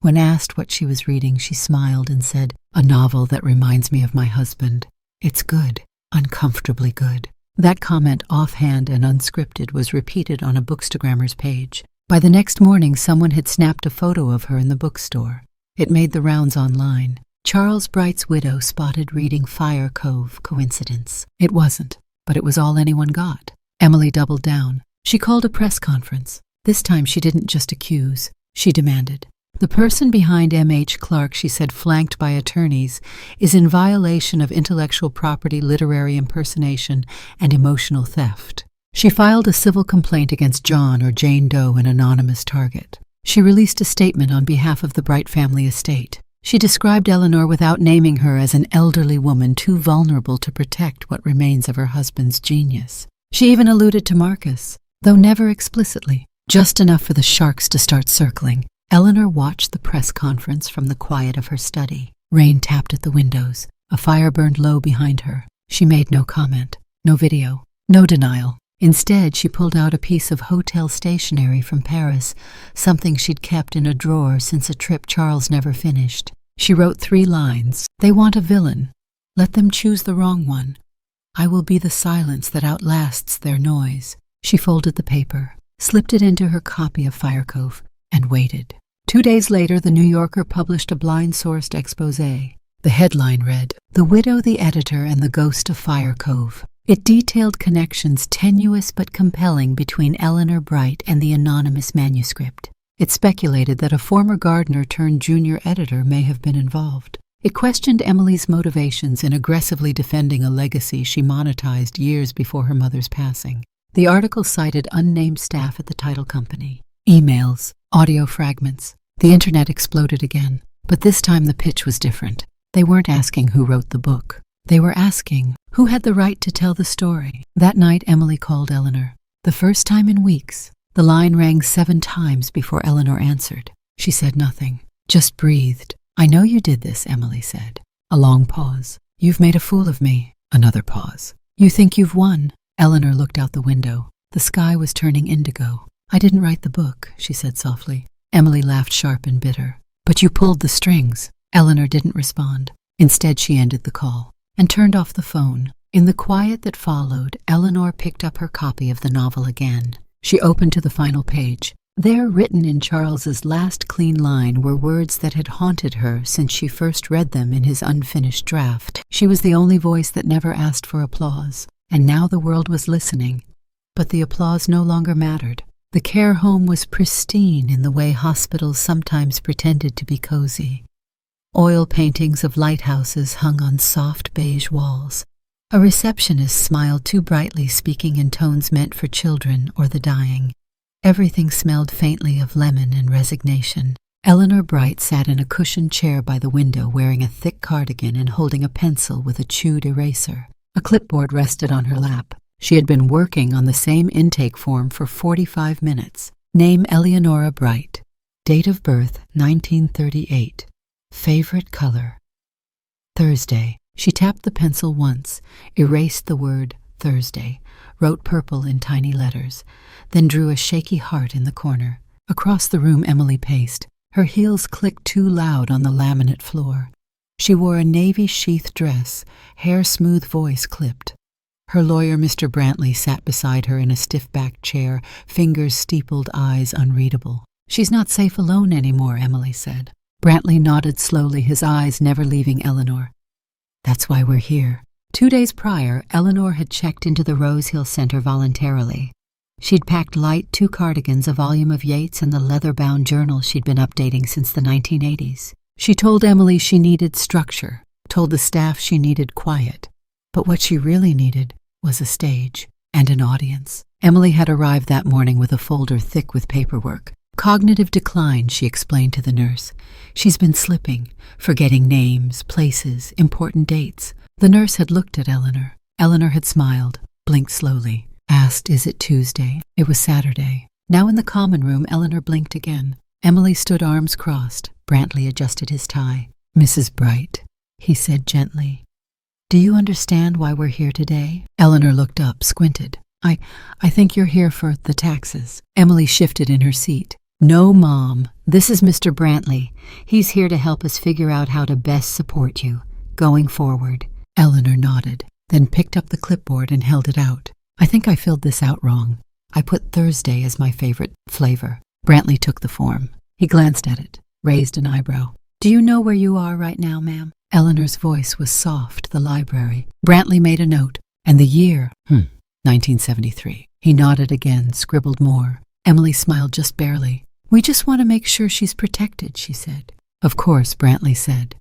When asked what she was reading, she smiled and said, "A novel that reminds me of my husband. It's good, uncomfortably good." That comment, offhand and unscripted, was repeated on a Bookstagrammer's page. By the next morning, someone had snapped a photo of her in the bookstore. It made the rounds online. Charles Bright's widow spotted reading Fire Cove. Coincidence? It wasn't, but it was all anyone got. Emily doubled down. She called a press conference. This time she didn't just accuse, she demanded. "The person behind M.H. Clark," she said, flanked by attorneys, "is in violation of intellectual property, literary impersonation, and emotional theft." She filed a civil complaint against John or Jane Doe, an anonymous target. She released a statement on behalf of the Bright family estate. She described Eleanor without naming her as an elderly woman too vulnerable to protect what remains of her husband's genius. She even alluded to Marcus, though never explicitly, just enough for the sharks to start circling. Eleanor watched the press conference from the quiet of her study. Rain tapped at the windows. A fire burned low behind her. She made no comment, no video, no denial. Instead, she pulled out a piece of hotel stationery from Paris, something she'd kept in a drawer since a trip Charles never finished. She wrote 3 lines. They want a villain. Let them choose the wrong one. I will be the silence that outlasts their noise. She folded the paper, slipped it into her copy of Fire Cove, and waited. 2 days later, the New Yorker published a blind-sourced exposé. The headline read, "The Widow, the Editor, and the Ghost of Fire Cove." It detailed connections tenuous but compelling between Eleanor Bright and the anonymous manuscript. It speculated that a former gardener turned junior editor may have been involved. It questioned Emily's motivations in aggressively defending a legacy she monetized years before her mother's passing. The article cited unnamed staff at the title company, emails, audio fragments. The internet exploded again, but this time the pitch was different. They weren't asking who wrote the book. They were asking who had the right to tell the story. That night, Emily called Eleanor. The first time in weeks. The line rang 7 times before Eleanor answered. She said nothing, just breathed. "I know you did this," Emily said. A long pause. "You've made a fool of me." Another pause. "You think you've won?" Eleanor looked out the window. The sky was turning indigo. "I didn't write the book," she said softly. Emily laughed sharp and bitter. "But you pulled the strings." Eleanor didn't respond. Instead, she ended the call and turned off the phone. In the quiet that followed, Eleanor picked up her copy of the novel again. She opened to the final page. There, written in Charles's last clean line, were words that had haunted her since she first read them in his unfinished draft. She was the only voice that never asked for applause, and now the world was listening. But the applause no longer mattered. The care home was pristine in the way hospitals sometimes pretended to be cozy. Oil paintings of lighthouses hung on soft beige walls. A receptionist smiled too brightly, speaking in tones meant for children or the dying. Everything smelled faintly of lemon and resignation. Eleanor Bright sat in a cushioned chair by the window, wearing a thick cardigan and holding a pencil with a chewed eraser. A clipboard rested on her lap. She had been working on the same intake form for 45 minutes. Name Eleanor Bright. Date of birth 1938. Favorite color Thursday. She tapped the pencil once, erased the word Thursday, wrote purple in tiny letters, then drew a shaky heart in the corner. Across the room Emily paced. Her heels clicked too loud on the laminate floor. She wore a navy sheath dress, hair smooth, voice clipped. Her lawyer, Mr. Brantley, sat beside her in a stiff-backed chair, fingers steepled, eyes unreadable. "She's not safe alone anymore," Emily said. Brantley nodded slowly, his eyes never leaving Eleanor. "That's why we're here." 2 days prior, Eleanor had checked into the Rose Hill Center voluntarily. She'd packed light 2 cardigans, a volume of Yeats, and the leather-bound journal she'd been updating since the 1980s. She told Emily she needed structure, told the staff she needed quiet. But what she really needed was a stage and an audience. Emily had arrived that morning with a folder thick with paperwork. "Cognitive decline," she explained to the nurse. "She's been slipping, forgetting names, places, important dates." The nurse had looked at Eleanor. Eleanor had smiled, blinked slowly, asked, "Is it Tuesday?" It was Saturday. Now in the common room, Eleanor blinked again. Emily stood arms crossed. Brantley adjusted his tie. "Mrs. Bright," he said gently, "do you understand why we're here today?" Eleanor looked up, squinted. I think you're here for the taxes." Emily shifted in her seat. "No, Mom. This is Mr. Brantley. He's here to help us figure out how to best support you, going forward." Eleanor nodded, then picked up the clipboard and held it out. "I think I filled this out wrong. I put Thursday as my favorite flavor." Brantley took the form. He glanced at it, raised an eyebrow. "Do you know where you are right now, ma'am?" Eleanor's voice was soft. "The library." Brantley made a note. "And the year?" 1973. He nodded again, scribbled more. Emily smiled just barely. "We just want to make sure she's protected," she said. "Of course," Brantley said.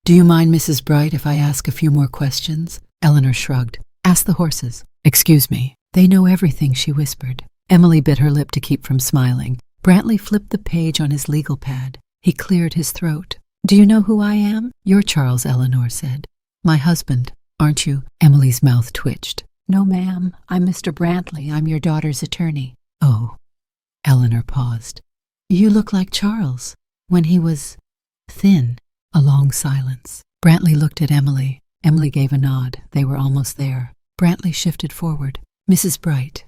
"Do you mind, Mrs. Bright, if I ask a few more questions?" Eleanor shrugged. "Ask the horses." "Excuse me." "They know everything," she whispered. Emily bit her lip to keep from smiling. Brantley flipped the page on his legal pad. He cleared his throat. "Do you know who I am?" "You're Charles," Eleanor said. "My husband, aren't you?" Emily's mouth twitched. "No, ma'am. I'm Mr. Brantley. I'm your daughter's attorney." "Oh." Eleanor paused. "You look like Charles, when he was thin." A long silence. Brantley looked at Emily. Emily gave a nod. They were almost there. Brantley shifted forward. "Mrs. Bright,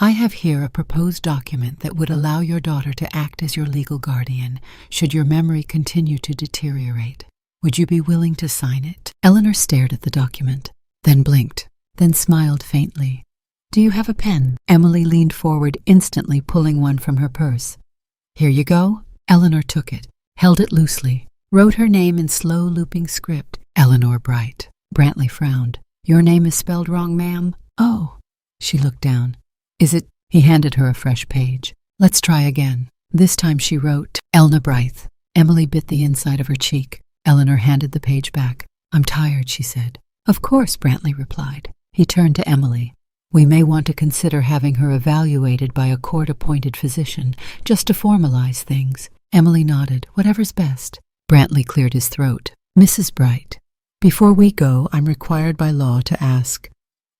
I have here a proposed document that would allow your daughter to act as your legal guardian should your memory continue to deteriorate. Would you be willing to sign it?" Eleanor stared at the document, then blinked, then smiled faintly. "Do you have a pen?" Emily leaned forward, instantly pulling one from her purse. "Here you go." Eleanor took it, held it loosely, wrote her name in slow looping script, Eleanor Bright. Brantley frowned. "Your name is spelled wrong, ma'am." "Oh." She looked down. "Is it?" He handed her a fresh page. "Let's try again." This time she wrote, "Elna Brythe." Emily bit the inside of her cheek. Eleanor handed the page back. "I'm tired," she said. "Of course," Brantley replied. He turned to Emily. "We may want to consider having her evaluated by a court-appointed physician, just to formalize things." Emily nodded. "Whatever's best." Brantley cleared his throat. "Mrs. Bright, before we go, I'm required by law to ask,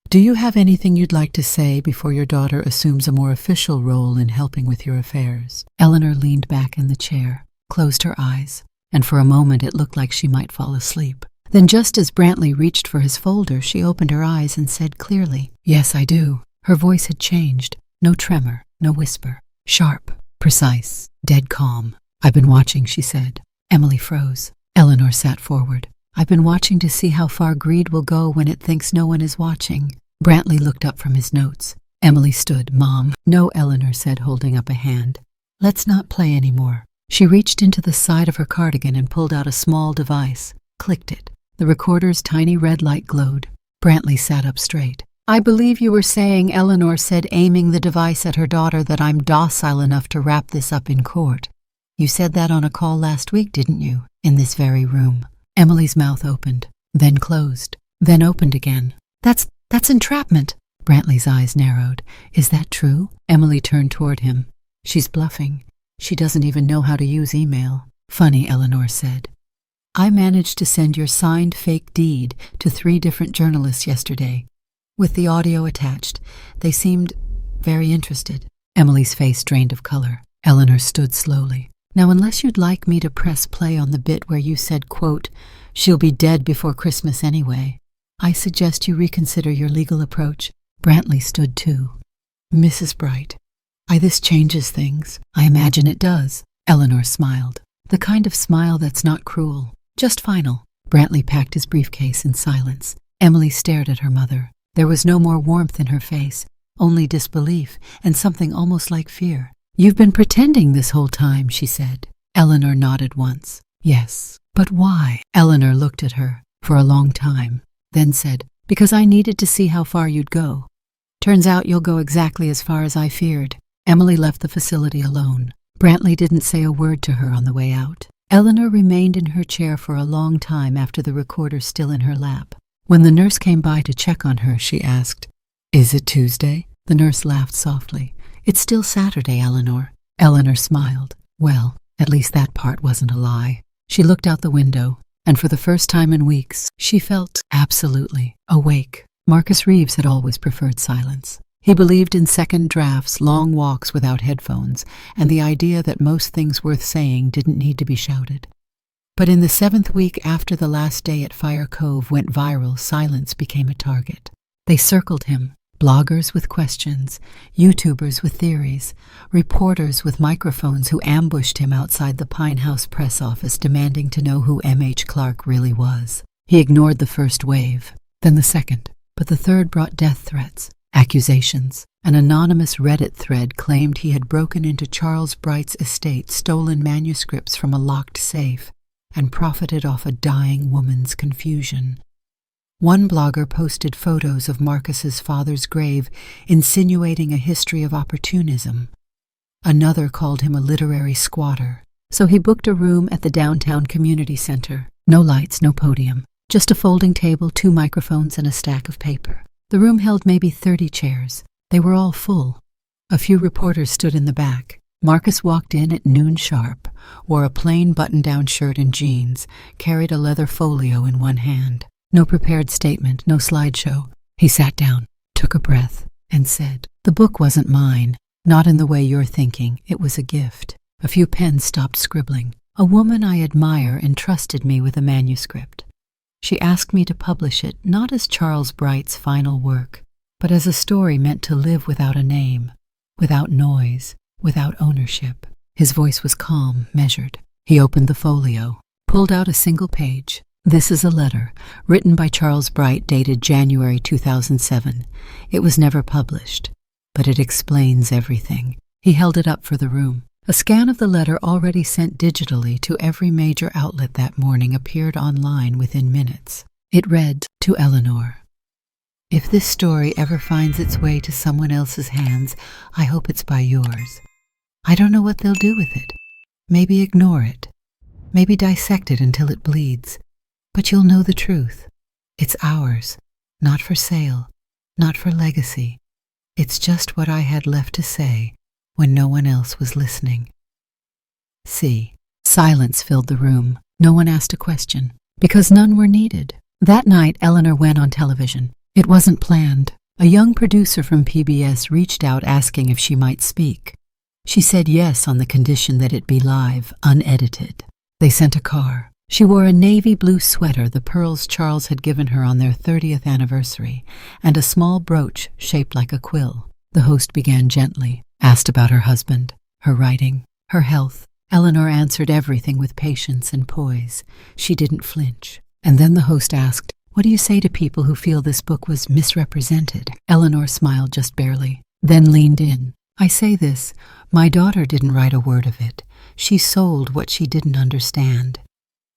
do you have anything you'd like to say before your daughter assumes a more official role in helping with your affairs?" Eleanor leaned back in the chair, closed her eyes, and for a moment it looked like she might fall asleep. Then just as Brantley reached for his folder, she opened her eyes and said clearly, "Yes, I do." Her voice had changed. No tremor, no whisper. Sharp, precise, dead calm. "I've been watching," she said. Emily froze. Eleanor sat forward. "I've been watching to see how far greed will go when it thinks no one is watching." Brantley looked up from his notes. Emily stood. "Mom." "No," Eleanor said, holding up a hand. "Let's not play anymore." She reached into the side of her cardigan and pulled out a small device, clicked it. The recorder's tiny red light glowed. Brantley sat up straight. "I believe you were saying," Eleanor said, aiming the device at her daughter, "that I'm docile enough to wrap this up in court. You said that on a call last week, didn't you? In this very room." Emily's mouth opened, then closed, then opened again. That's entrapment." Brantley's eyes narrowed. "Is that true?" Emily turned toward him. "She's bluffing. She doesn't even know how to use email." "Funny," Eleanor said. "I managed to send your signed fake deed to 3 different journalists yesterday, with the audio attached. They seemed very interested." Emily's face drained of color. Eleanor stood slowly. "Now, unless you'd like me to press play on the bit where you said, quote, 'She'll be dead before Christmas anyway,' I suggest you reconsider your legal approach." Brantley stood too. "Mrs. Bright, this changes things." "I imagine it does." Eleanor smiled. The kind of smile that's not cruel, just final. Brantley packed his briefcase in silence. Emily stared at her mother. There was no more warmth in her face, only disbelief and something almost like fear. "You've been pretending this whole time," she said. Eleanor nodded once. "Yes, but why?" Eleanor looked at her for a long time, then said, "Because I needed to see how far you'd go. Turns out you'll go exactly as far as I feared." Emily left the facility alone. Brantley didn't say a word to her on the way out. Eleanor remained in her chair for a long time after the recorder still in her lap. When the nurse came by to check on her, she asked, "Is it Tuesday?" The nurse laughed softly. "It's still Saturday, Eleanor." Eleanor smiled. Well, at least that part wasn't a lie. She looked out the window, and for the first time in weeks, she felt absolutely awake. Marcus Reeves had always preferred silence. He believed in second drafts, long walks without headphones, and the idea that most things worth saying didn't need to be shouted. But in the 7th week after the last day at Fire Cove went viral, silence became a target. They circled him. Bloggers with questions, YouTubers with theories, reporters with microphones who ambushed him outside the Pine House press office demanding to know who M.H. Clark really was. He ignored the first wave, then the second, but the third brought death threats, accusations. An anonymous Reddit thread claimed he had broken into Charles Bright's estate, stolen manuscripts from a locked safe, and profited off a dying woman's confusion. One blogger posted photos of Marcus's father's grave, insinuating a history of opportunism. Another called him a literary squatter. So he booked a room at the downtown community center. No lights, no podium. Just a folding table, 2 microphones, and a stack of paper. The room held maybe 30 chairs. They were all full. A few reporters stood in the back. Marcus walked in at noon sharp, wore a plain button-down shirt and jeans, carried a leather folio in one hand. No prepared statement, no slideshow. He sat down, took a breath, and said, "The book wasn't mine. Not in the way you're thinking. It was a gift." A few pens stopped scribbling. "A woman I admire entrusted me with a manuscript. She asked me to publish it not as Charles Bright's final work, but as a story meant to live without a name, without noise, without ownership. His voice was calm, measured. He opened the folio, pulled out a single page. This is a letter, written by Charles Bright, dated January 2007. It was never published, but it explains everything. He held it up for the room. A scan of the letter, already sent digitally to every major outlet that morning, appeared online within minutes. It read, "To Eleanor. If this story ever finds its way to someone else's hands, I hope it's by yours. I don't know what they'll do with it. Maybe ignore it. Maybe dissect it until it bleeds. But you'll know the truth. It's ours, not for sale, not for legacy. It's just what I had left to say when no one else was listening." See. Silence filled the room. No one asked a question, because none were needed. That night, Eleanor went on television. It wasn't planned. A young producer from PBS reached out asking if she might speak. She said yes on the condition that it be live, unedited. They sent a car. She wore a navy blue sweater, the pearls Charles had given her on their 30th anniversary, and a small brooch shaped like a quill. The host began gently, asked about her husband, her writing, her health. Eleanor answered everything with patience and poise. She didn't flinch. And then the host asked, "What do you say to people who feel this book was misrepresented?" Eleanor smiled just barely, then leaned in. "I say this, my daughter didn't write a word of it. She sold what she didn't understand.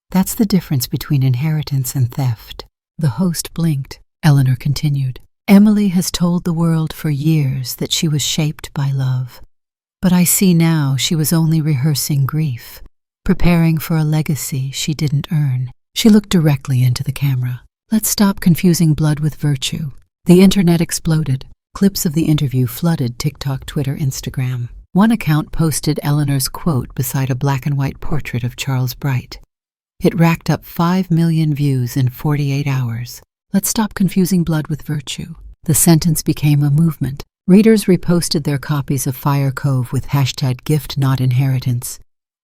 That's the difference between inheritance and theft." The host blinked. Eleanor continued, "Emily has told the world for years that she was shaped by love. But I see now she was only rehearsing grief, preparing for a legacy she didn't earn." She looked directly into the camera. "Let's stop confusing blood with virtue." The internet exploded. Clips of the interview flooded TikTok, Twitter, Instagram. One account posted Eleanor's quote beside a black and white portrait of Charles Bright. It racked up 5 million views in 48 hours. Let's stop confusing blood with virtue. The sentence became a movement. Readers reposted their copies of Fire Cove with hashtag gift not inheritance.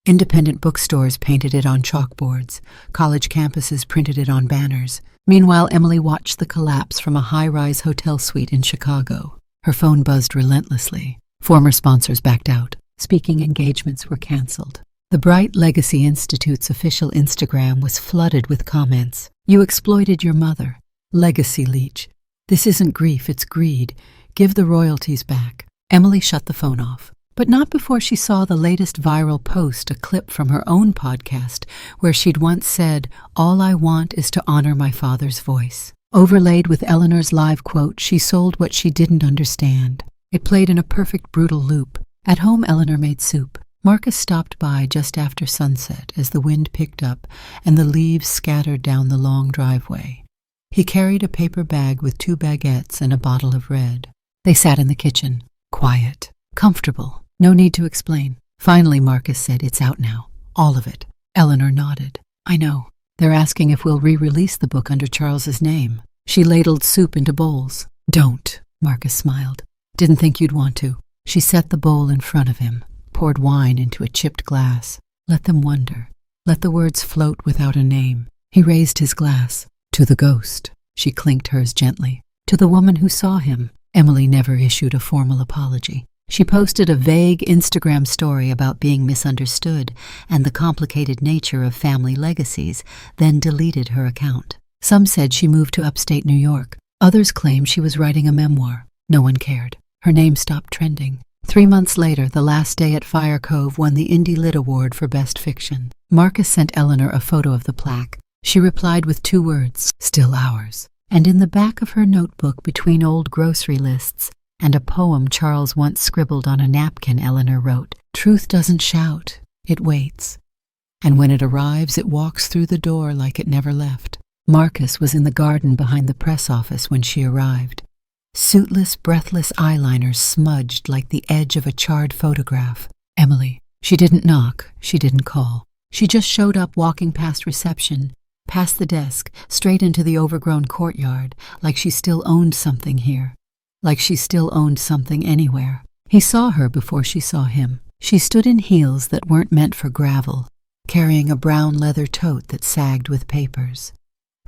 Independent bookstores painted it on chalkboards. College campuses printed it on banners. Meanwhile, Emily watched the collapse from a high-rise hotel suite in Chicago. Her phone buzzed relentlessly. Former sponsors backed out. Speaking engagements were canceled. The Bright Legacy Institute's official Instagram was flooded with comments. "You exploited your mother. Legacy leech. This isn't grief, it's greed. Give the royalties back." Emily shut the phone off. But not before she saw the latest viral post, a clip from her own podcast, where she'd once said, "All I want is to honor my father's voice." Overlaid with Eleanor's live quote, "She sold what she didn't understand." It played in a perfect brutal loop. At home, Eleanor made soup. Marcus stopped by just after sunset as the wind picked up and the leaves scattered down the long driveway. He carried a paper bag with 2 baguettes and a bottle of red. They sat in the kitchen, quiet, comfortable. No need to explain. Finally, Marcus said, "It's out now. All of it." Eleanor nodded. "I know. They're asking if we'll re-release the book under Charles's name." She ladled soup into bowls. "Don't," Marcus smiled. "Didn't think you'd want to." She set the bowl in front of him, poured wine into a chipped glass. "Let them wonder. Let the words float without a name." He raised his glass. "To the ghost." She clinked hers gently. "To the woman who saw him." Emily never issued a formal apology. She posted a vague Instagram story about being misunderstood and the complicated nature of family legacies, then deleted her account. Some said she moved to upstate New York. Others claimed she was writing a memoir. No one cared. Her name stopped trending. 3 months later, The Last Day at Fire Cove won the Indie Lit Award for Best Fiction. Marcus sent Eleanor a photo of the plaque. She replied with 2 words, "Still ours." And in the back of her notebook, between old grocery lists and a poem Charles once scribbled on a napkin, Eleanor wrote, "Truth doesn't shout, it waits. And when it arrives, it walks through the door like it never left." Marcus was in the garden behind the press office when she arrived. Suitless, breathless eyeliner smudged like the edge of a charred photograph. Emily. She didn't knock, she didn't call. She just showed up, walking past reception, past the desk, straight into the overgrown courtyard, like she still owned something here. Like she still owned something anywhere. He saw her before she saw him. She stood in heels that weren't meant for gravel, carrying a brown leather tote that sagged with papers.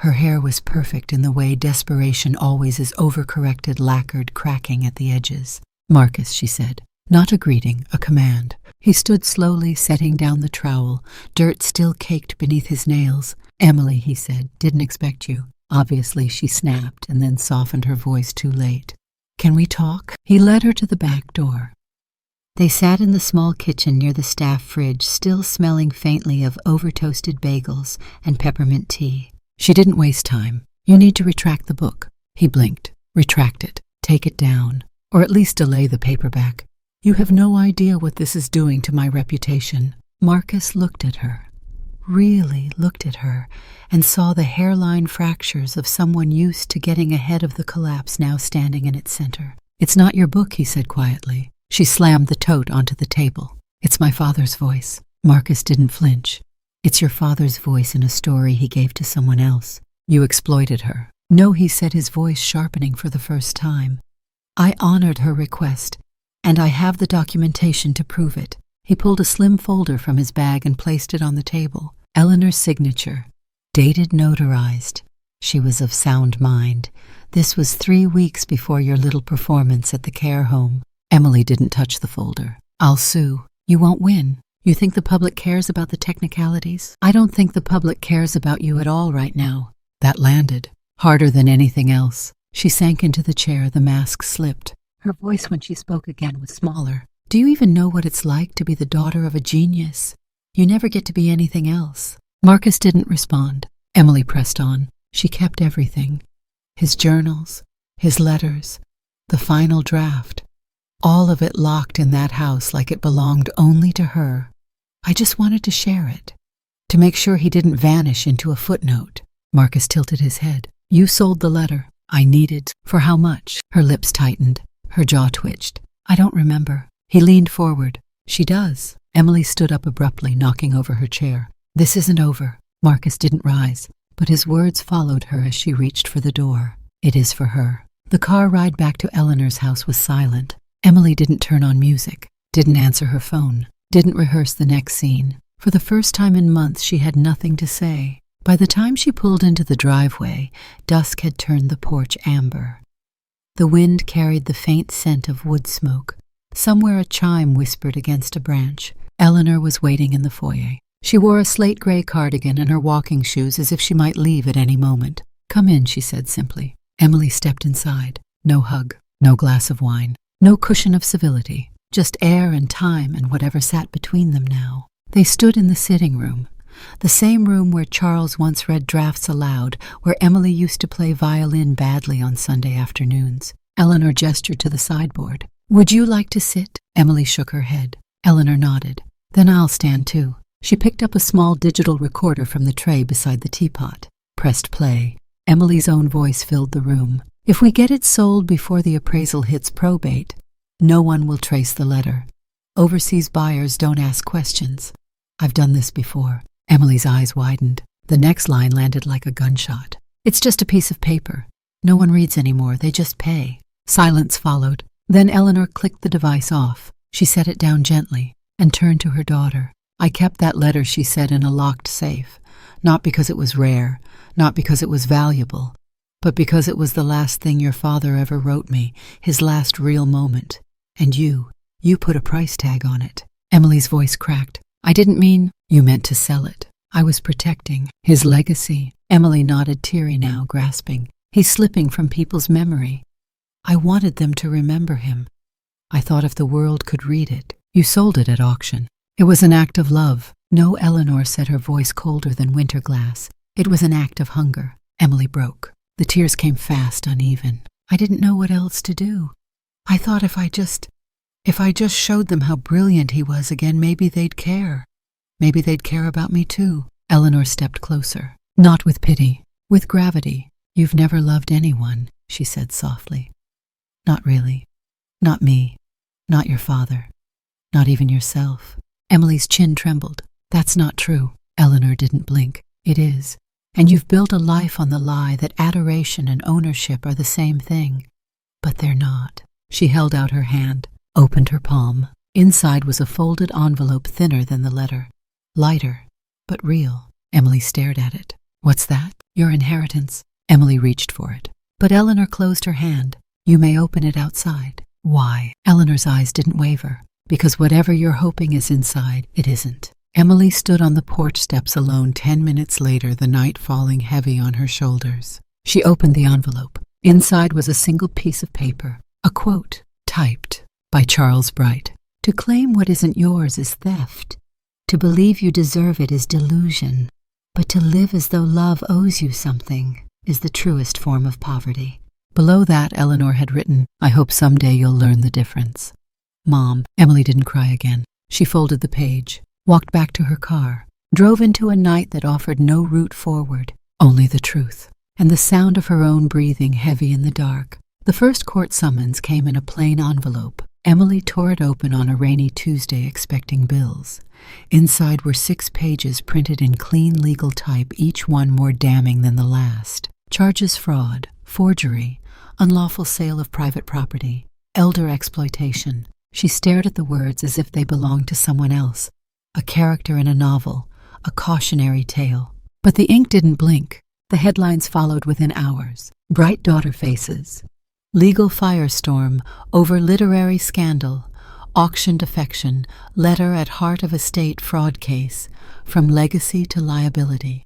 Her hair was perfect in the way desperation always is, overcorrected, lacquered, cracking at the edges. "Marcus," she said. Not a greeting, a command. He stood slowly, setting down the trowel, dirt still caked beneath his nails. "Emily," he said, "didn't expect you." Obviously, she snapped and then softened her voice too late. "Can we talk?" He led her to the back door. They sat in the small kitchen near the staff fridge, still smelling faintly of over-toasted bagels and peppermint tea. She didn't waste time. "You need to retract the book." He blinked. "Retract it. Take it down. Or at least delay the paperback. You have no idea what this is doing to my reputation." Marcus looked at her, really looked at her, and saw the hairline fractures of someone used to getting ahead of the collapse now standing in its center. "It's not your book," he said quietly. She slammed the tote onto the table. "It's my father's voice." Marcus didn't flinch. "It's your father's voice in a story he gave to someone else. You exploited her." "No," he said, his voice sharpening for the first time. "I honored her request, and I have the documentation to prove it." He pulled a slim folder from his bag and placed it on the table. Eleanor's signature, dated, notarized. She was of sound mind. "This was 3 weeks before your little performance at the care home." Emily didn't touch the folder. "I'll sue." "You won't win. You think the public cares about the technicalities?" "I don't think the public cares about you at all right now." That landed, harder than anything else. She sank into the chair, the mask slipped. Her voice when she spoke again was smaller. "Do you even know what it's like to be the daughter of a genius? You never get to be anything else." Marcus didn't respond. Emily pressed on. She kept everything. His journals, his letters, the final draft. All of it locked in that house like it belonged only to her. "I just wanted to share it, to make sure he didn't vanish into a footnote." Marcus tilted his head. "You sold the letter. I needed. For how much?" Her lips tightened. Her jaw twitched. "I don't remember." He leaned forward. "She does." Emily stood up abruptly, knocking over her chair. "This isn't over." Marcus didn't rise, but his words followed her as she reached for the door. "It is for her." The car ride back to Eleanor's house was silent. Emily didn't turn on music, didn't answer her phone, didn't rehearse the next scene. For the first time in months, she had nothing to say. By the time she pulled into the driveway, dusk had turned the porch amber. The wind carried the faint scent of wood smoke. Somewhere a chime whispered against a branch. Eleanor was waiting in the foyer. She wore a slate gray cardigan and her walking shoes as if she might leave at any moment. "Come in," she said simply. Emily stepped inside. No hug, no glass of wine, no cushion of civility, just air and time and whatever sat between them now. They stood in the sitting room, the same room where Charles once read drafts aloud, where Emily used to play violin badly on Sunday afternoons. Eleanor gestured to the sideboard. "Would you like to sit?" Emily shook her head. Eleanor nodded. "Then I'll stand too." She picked up a small digital recorder from the tray beside the teapot. Pressed play. Emily's own voice filled the room. "If we get it sold before the appraisal hits probate, no one will trace the letter. Overseas buyers don't ask questions. I've done this before." Emily's eyes widened. The next line landed like a gunshot. "It's just a piece of paper. No one reads anymore. They just pay." Silence followed. Then Eleanor clicked the device off. She set it down gently and turned to her daughter. "I kept that letter," she said, "in a locked safe. Not because it was rare, not because it was valuable, but because it was the last thing your father ever wrote me, his last real moment. And you put a price tag on it." Emily's voice cracked. "I didn't mean—" "You meant to sell it. I was protecting his legacy." Emily nodded, teary now, grasping. "He's slipping from people's memory. I wanted them to remember him. I thought if the world could read it." "You sold it at auction." "It was an act of love." "No," Eleanor said, her voice colder than winter glass. "It was an act of hunger." Emily broke. The tears came fast, uneven. "I didn't know what else to do. I thought if I just showed them how brilliant he was again, maybe they'd care. Maybe they'd care about me too." Eleanor stepped closer. Not with pity, with gravity. "You've never loved anyone," she said softly. "Not really. Not me. Not your father. Not even yourself." Emily's chin trembled. "That's not true." Eleanor didn't blink. "It is. And you've built a life on the lie that adoration and ownership are the same thing. But they're not." She held out her hand, opened her palm. Inside was a folded envelope thinner than the letter. Lighter, but real. Emily stared at it. "What's that?" "Your inheritance." Emily reached for it, but Eleanor closed her hand. "You may open it outside." "Why?" Eleanor's eyes didn't waver. "Because whatever you're hoping is inside, it isn't." Emily stood on the porch steps alone 10 minutes later, the night falling heavy on her shoulders. She opened the envelope. Inside was a single piece of paper, a quote, typed by Charles Bright. "To claim what isn't yours is theft. To believe you deserve it is delusion. But to live as though love owes you something is the truest form of poverty." Below that, Eleanor had written, "I hope someday you'll learn the difference." "Mom." Emily didn't cry again. She folded the page, walked back to her car, drove into a night that offered no route forward, only the truth, and the sound of her own breathing heavy in the dark. The first court summons came in a plain envelope. Emily tore it open on a rainy Tuesday, expecting bills. Inside were 6 pages printed in clean legal type, each one more damning than the last. Charges: fraud, forgery, unlawful sale of private property, elder exploitation. She stared at the words as if they belonged to someone else, a character in a novel, a cautionary tale. But the ink didn't blink. The headlines followed within hours. Bright daughter faces. Legal firestorm over literary scandal. Auctioned affection. Letter at heart of estate fraud case. From legacy to liability.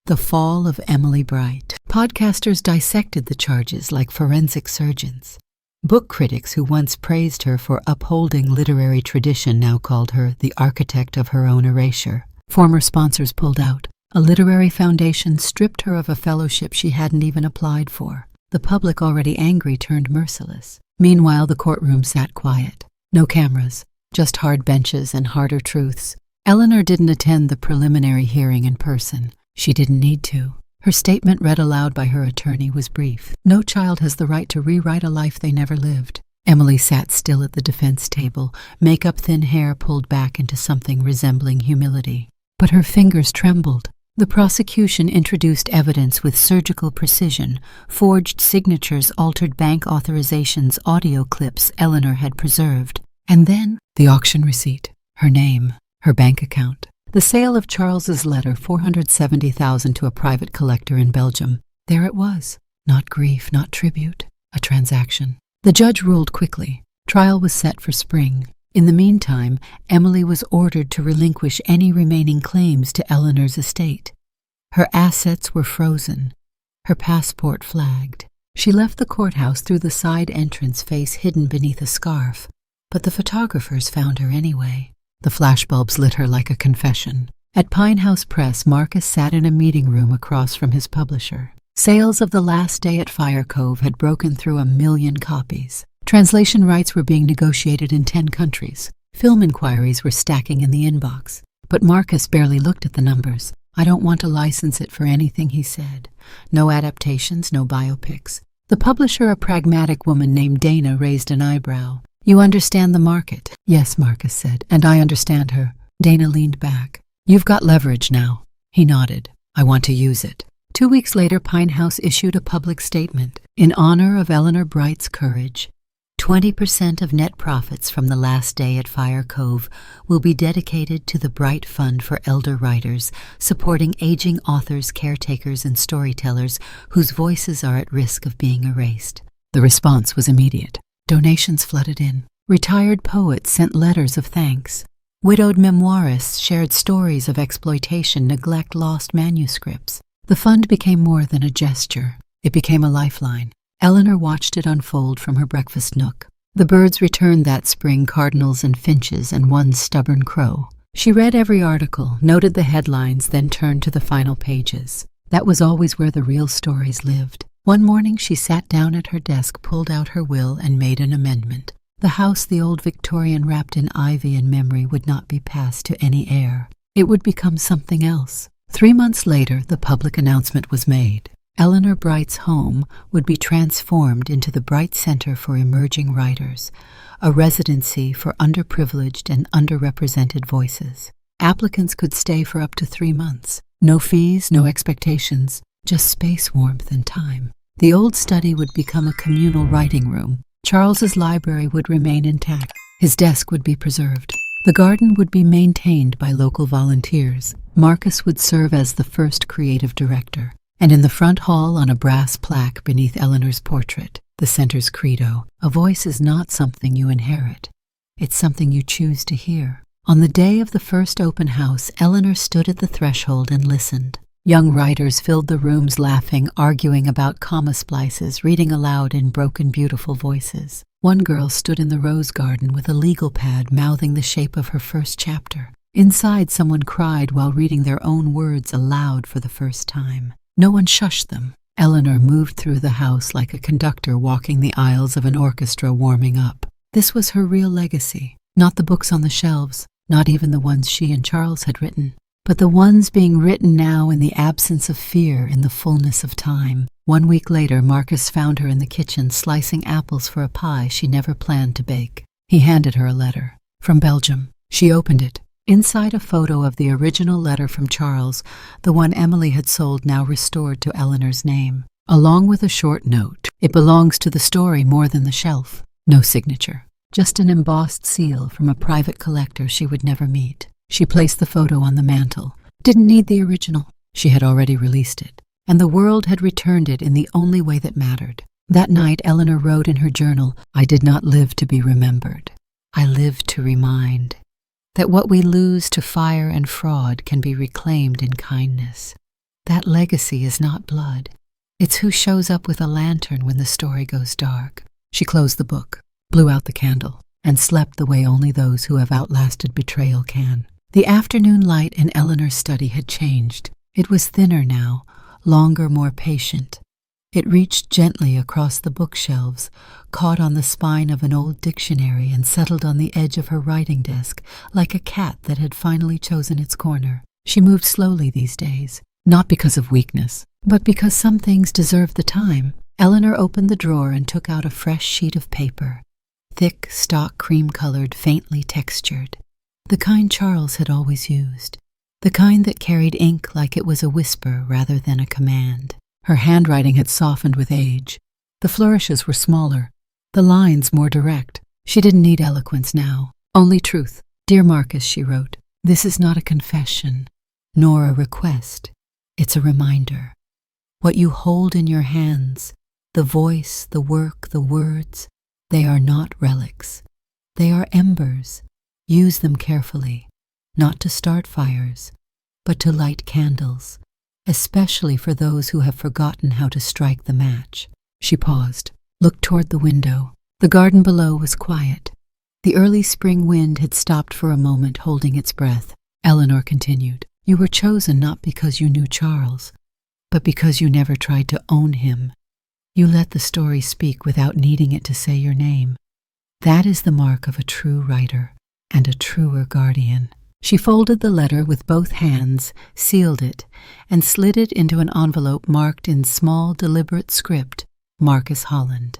The fall of Emily Bright. Podcasters dissected the charges like forensic surgeons. Book critics who once praised her for upholding literary tradition now called her the architect of her own erasure. Former sponsors pulled out. A literary foundation stripped her of a fellowship she hadn't even applied for. The public, already angry, turned merciless. Meanwhile, the courtroom sat quiet. No cameras, just hard benches and harder truths. Eleanor didn't attend the preliminary hearing in person. She didn't need to. Her statement, read aloud by her attorney, was brief. No child has the right to rewrite a life they never lived. Emily sat still at the defense table, makeup-thin hair pulled back into something resembling humility. But her fingers trembled. The prosecution introduced evidence with surgical precision, forged signatures, altered bank authorizations, audio clips Eleanor had preserved. And then the auction receipt, her name, her bank account. The sale of Charles's letter, $470,000 to a private collector in Belgium. There it was. Not grief, not tribute, a transaction. The judge ruled quickly. Trial was set for spring. In the meantime, Emily was ordered to relinquish any remaining claims to Eleanor's estate. Her assets were frozen, her passport flagged. She left the courthouse through the side entrance, face hidden beneath a scarf. But the photographers found her anyway. The flashbulbs lit her like a confession. At Pine House Press, Marcus sat in a meeting room across from his publisher. Sales of The Last Day at Fire Cove had broken through 1 million copies. Translation rights were being negotiated in 10 countries. Film inquiries were stacking in the inbox. But Marcus barely looked at the numbers. "I don't want to license it for anything," he said. "No adaptations, no biopics." The publisher, a pragmatic woman named Dana, raised an eyebrow. "You understand the market?" "Yes," Marcus said, "and I understand her." Dana leaned back. "You've got leverage now." He nodded. "I want to use it." 2 weeks later, Pine House issued a public statement. In honor of Eleanor Bright's courage, 20% of net profits from The Last Day at Fire Cove will be dedicated to the Bright Fund for Elder Writers, supporting aging authors, caretakers, and storytellers whose voices are at risk of being erased. The response was immediate. Donations flooded in. Retired poets sent letters of thanks. Widowed memoirists shared stories of exploitation, neglect, lost manuscripts. The fund became more than a gesture. It became a lifeline. Eleanor watched it unfold from her breakfast nook. The birds returned that spring, cardinals and finches, and one stubborn crow. She read every article, noted the headlines, then turned to the final pages. That was always where the real stories lived. One morning she sat down at her desk, pulled out her will, and made an amendment. The house the old Victorian wrapped in ivy and memory would not be passed to any heir. It would become something else. 3 months later, the public announcement was made. Eleanor Bright's home would be transformed into the Bright Center for Emerging Writers, a residency for underprivileged and underrepresented voices. Applicants could stay for up to 3 months. No fees, no expectations, just space, warmth, and time. The old study would become a communal writing room. Charles's library would remain intact. His desk would be preserved. The garden would be maintained by local volunteers. Marcus would serve as the first creative director. And in the front hall, on a brass plaque beneath Eleanor's portrait, the center's credo, a voice is not something you inherit. It's something you choose to hear. On the day of the first open house, Eleanor stood at the threshold and listened. Young writers filled the rooms laughing, arguing about comma splices, reading aloud in broken, beautiful voices. One girl stood in the rose garden with a legal pad mouthing the shape of her first chapter. Inside, someone cried while reading their own words aloud for the first time. No one shushed them. Eleanor moved through the house like a conductor walking the aisles of an orchestra warming up. This was her real legacy, not the books on the shelves, not even the ones she and Charles had written, but the ones being written now in the absence of fear, in the fullness of time. 1 week later, Marcus found her in the kitchen slicing apples for a pie she never planned to bake. He handed her a letter. From Belgium. She opened it. Inside, a photo of the original letter from Charles, the one Emily had sold, now restored to Eleanor's name, along with a short note. It belongs to the story more than the shelf. No signature. Just an embossed seal from a private collector she would never meet. She placed the photo on the mantel. Didn't need the original. She had already released it, and the world had returned it in the only way that mattered. That night, Eleanor wrote in her journal, "I did not live to be remembered. I lived to remind that what we lose to fire and fraud can be reclaimed in kindness. That legacy is not blood. It's who shows up with a lantern when the story goes dark." She closed the book, blew out the candle, and slept the way only those who have outlasted betrayal can. The afternoon light in Eleanor's study had changed. It was thinner now, longer, more patient. It reached gently across the bookshelves, caught on the spine of an old dictionary, and settled on the edge of her writing desk, like a cat that had finally chosen its corner. She moved slowly these days, not because of weakness, but because some things deserved the time. Eleanor opened the drawer and took out a fresh sheet of paper, thick, stock cream-colored, faintly textured, the kind Charles had always used, the kind that carried ink like it was a whisper rather than a command. Her handwriting had softened with age. The flourishes were smaller, the lines more direct. She didn't need eloquence now, only truth. "Dear Marcus," she wrote, "this is not a confession, nor a request. It's a reminder. What you hold in your hands, the voice, the work, the words, they are not relics. They are embers. Use them carefully, not to start fires, but to light candles, especially for those who have forgotten how to strike the match." She paused, looked toward the window. The garden below was quiet. The early spring wind had stopped for a moment, holding its breath. Eleanor continued, "You were chosen not because you knew Charles, but because you never tried to own him. You let the story speak without needing it to say your name. That is the mark of a true writer and a truer guardian." She folded the letter with both hands, sealed it, and slid it into an envelope marked in small, deliberate script, "Marcus Holland.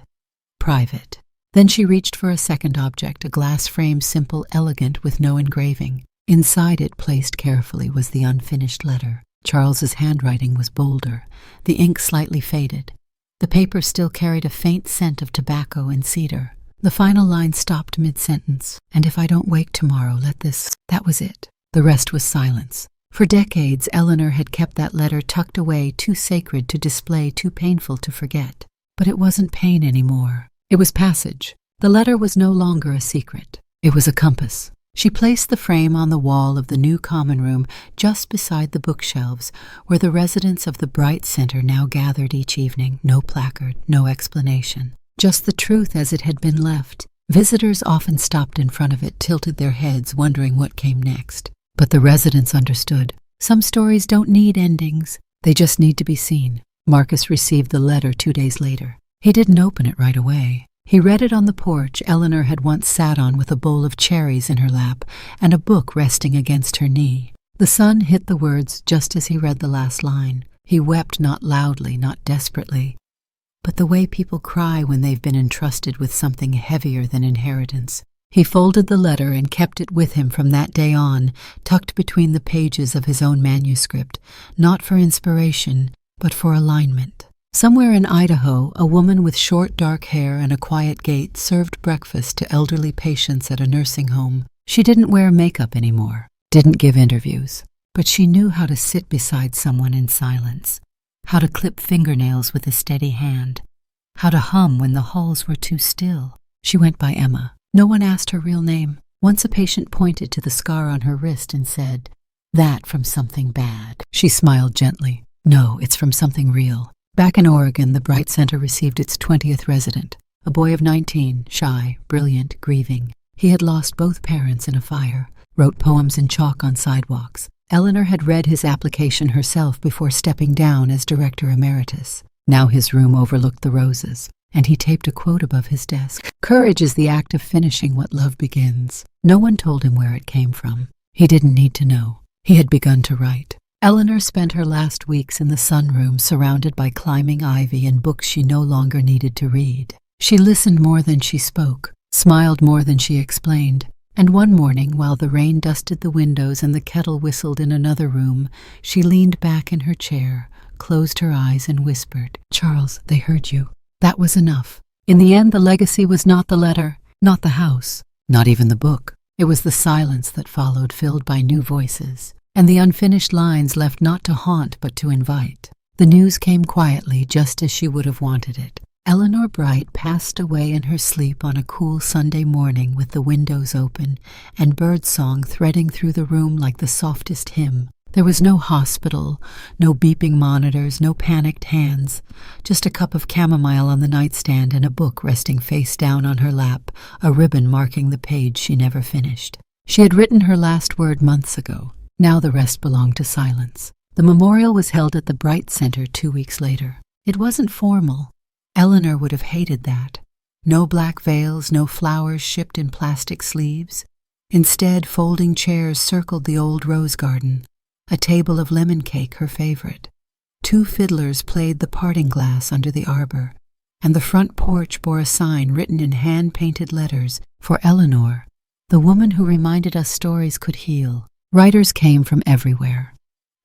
Private." Then she reached for a second object, a glass frame, simple, elegant, with no engraving. Inside it, placed carefully, was the unfinished letter. Charles's handwriting was bolder, the ink slightly faded. The paper still carried a faint scent of tobacco and cedar. The final line stopped mid-sentence. "And if I don't wake tomorrow, let this..." That was it. The rest was silence. For decades, Eleanor had kept that letter tucked away, too sacred to display, too painful to forget. But it wasn't pain anymore. It was passage. The letter was no longer a secret. It was a compass. She placed the frame on the wall of the new common room, just beside the bookshelves, where the residents of the Bright Center now gathered each evening. No placard, no explanation. Just the truth as it had been left. Visitors often stopped in front of it, tilted their heads, wondering what came next. But the residents understood. Some stories don't need endings. They just need to be seen. Marcus received the letter 2 days later. He didn't open it right away. He read it on the porch Eleanor had once sat on with a bowl of cherries in her lap and a book resting against her knee. The sun hit the words just as he read the last line. He wept, not loudly, not desperately, but the way people cry when they've been entrusted with something heavier than inheritance. He folded the letter and kept it with him from that day on, tucked between the pages of his own manuscript, not for inspiration, but for alignment. Somewhere in Idaho, a woman with short dark hair and a quiet gait served breakfast to elderly patients at a nursing home. She didn't wear makeup anymore, didn't give interviews, but she knew how to sit beside someone in silence. how to clip fingernails with a steady hand, how to hum when the halls were too still. She went by Emma. No one asked her real name. Once a patient pointed to the scar on her wrist and said, "That from something bad." She smiled gently. "No, it's from something real." Back in Oregon, the Bright Center received its 20th resident, a boy of 19, shy, brilliant, grieving. He had lost both parents in a fire, wrote poems in chalk on sidewalks. Eleanor had read his application herself before stepping down as director emeritus. Now his room overlooked the roses, and he taped a quote above his desk. "Courage is the act of finishing what love begins." No one told him where it came from. He didn't need to know. He had begun to write. Eleanor spent her last weeks in the sunroom surrounded by climbing ivy and books she no longer needed to read. She listened more than she spoke, smiled more than she explained, and one morning, while the rain dusted the windows and the kettle whistled in another room, she leaned back in her chair, closed her eyes and whispered, "Charles, they heard you." That was enough. In the end, the legacy was not the letter, not the house, not even the book. It was the silence that followed, filled by new voices, and the unfinished lines left not to haunt but to invite. The news came quietly, just as she would have wanted it. Eleanor Bright passed away in her sleep on a cool Sunday morning with the windows open and birdsong threading through the room like the softest hymn. There was no hospital, no beeping monitors, no panicked hands, just a cup of chamomile on the nightstand and a book resting face down on her lap, a ribbon marking the page she never finished. She had written her last word months ago. Now the rest belonged to silence. The memorial was held at the Bright Center 2 weeks later. It wasn't formal. Eleanor would have hated that. No black veils, no flowers shipped in plastic sleeves. Instead, folding chairs circled the old rose garden, a table of lemon cake her favorite. 2 fiddlers played the parting glass under the arbor, and the front porch bore a sign written in hand-painted letters, "For Eleanor, the woman who reminded us stories could heal." Writers came from everywhere.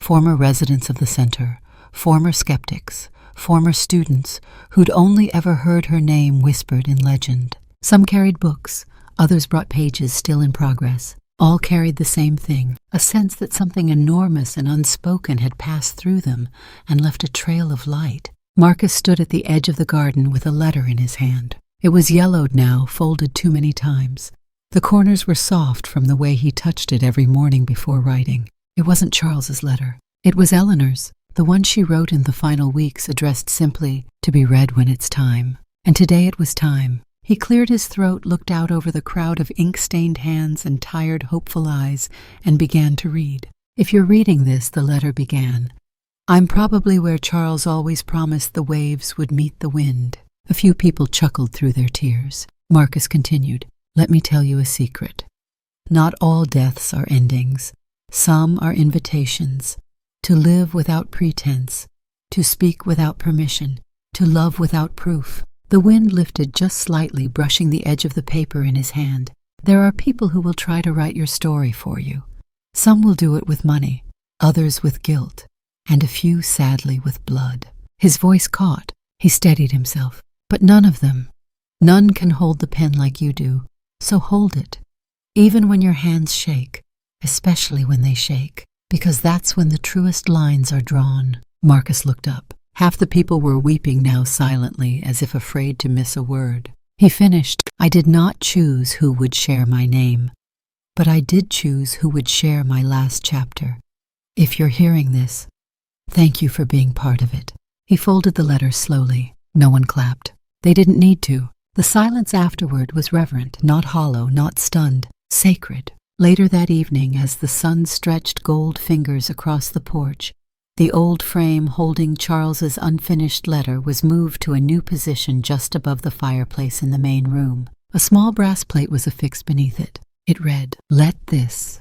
Former residents of the center, former skeptics, former students who'd only ever heard her name whispered in legend. Some carried books, others brought pages still in progress. All carried the same thing, a sense that something enormous and unspoken had passed through them and left a trail of light. Marcus stood at the edge of the garden with a letter in his hand. It was yellowed now, folded too many times. The corners were soft from the way he touched it every morning before writing. It wasn't Charles's letter. It was Eleanor's, the one she wrote in the final weeks, addressed simply, "To be read when it's time." And today it was time. He cleared his throat, looked out over the crowd of ink-stained hands and tired, hopeful eyes, and began to read. "If you're reading this," the letter began, "I'm probably where Charles always promised the waves would meet the wind." A few people chuckled through their tears. Marcus continued, "Let me tell you a secret. Not all deaths are endings. Some are invitations. To live without pretense, to speak without permission, to love without proof." The wind lifted just slightly, brushing the edge of the paper in his hand. "There are people who will try to write your story for you. Some will do it with money, others with guilt, and a few, sadly, with blood." His voice caught. He steadied himself. "But none of them. None can hold the pen like you do. So hold it, even when your hands shake, especially when they shake, because that's when the truest lines are drawn." Marcus looked up. Half the people were weeping now silently, as if afraid to miss a word. He finished, "I did not choose who would share my name, but I did choose who would share my last chapter. If you're hearing this, thank you for being part of it." He folded the letter slowly. No one clapped. They didn't need to. The silence afterward was reverent, not hollow, not stunned, sacred. Later that evening, as the sun stretched gold fingers across the porch, the old frame holding Charles's unfinished letter was moved to a new position just above the fireplace in the main room. A small brass plate was affixed beneath it. It read, "Let this.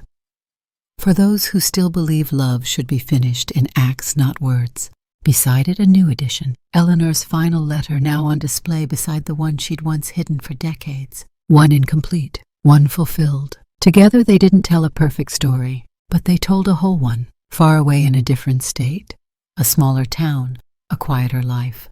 For those who still believe love should be finished in acts, not words." Beside it, a new edition, Eleanor's final letter, now on display beside the one she'd once hidden for decades. One incomplete, one fulfilled. Together they didn't tell a perfect story, but they told a whole one. Far away in a different state, a smaller town, a quieter life.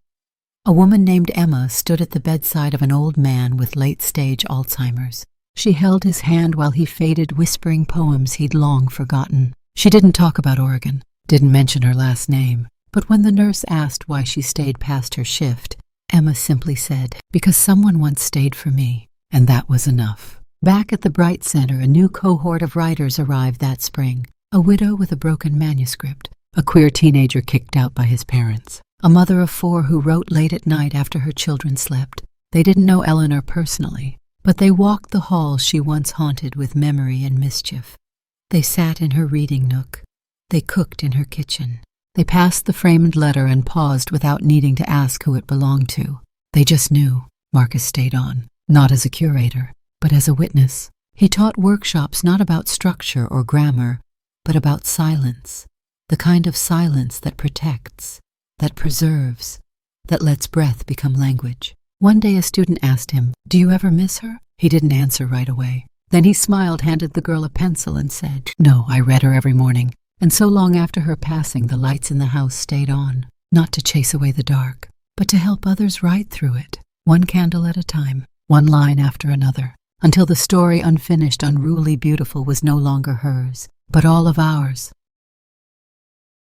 A woman named Emma stood at the bedside of an old man with late-stage Alzheimer's. She held his hand while he faded, whispering poems he'd long forgotten. She didn't talk about Oregon, didn't mention her last name, But when the nurse asked why she stayed past her shift, Emma simply said, "Because someone once stayed for me, and that was enough." Back at the Bright Center, a new cohort of writers arrived that spring. A widow with a broken manuscript, a queer teenager kicked out by his parents, a mother of 4 who wrote late at night after her children slept. They didn't know Eleanor personally, but they walked the halls she once haunted with memory and mischief. They sat in her reading nook. They cooked in her kitchen. They passed the framed letter and paused without needing to ask who it belonged to. They just knew. Marcus stayed on, not as a curator, but as a witness. He taught workshops not about structure or grammar, but about silence, the kind of silence that protects, that preserves, that lets breath become language. One day a student asked him, "Do you ever miss her?" He didn't answer right away. Then he smiled, handed the girl a pencil, and said, "No, I read her every morning." And so long after her passing, the lights in the house stayed on, not to chase away the dark, but to help others ride through it, one candle at a time, one line after another, until the story, unfinished, unruly beautiful, was no longer hers, but all of ours.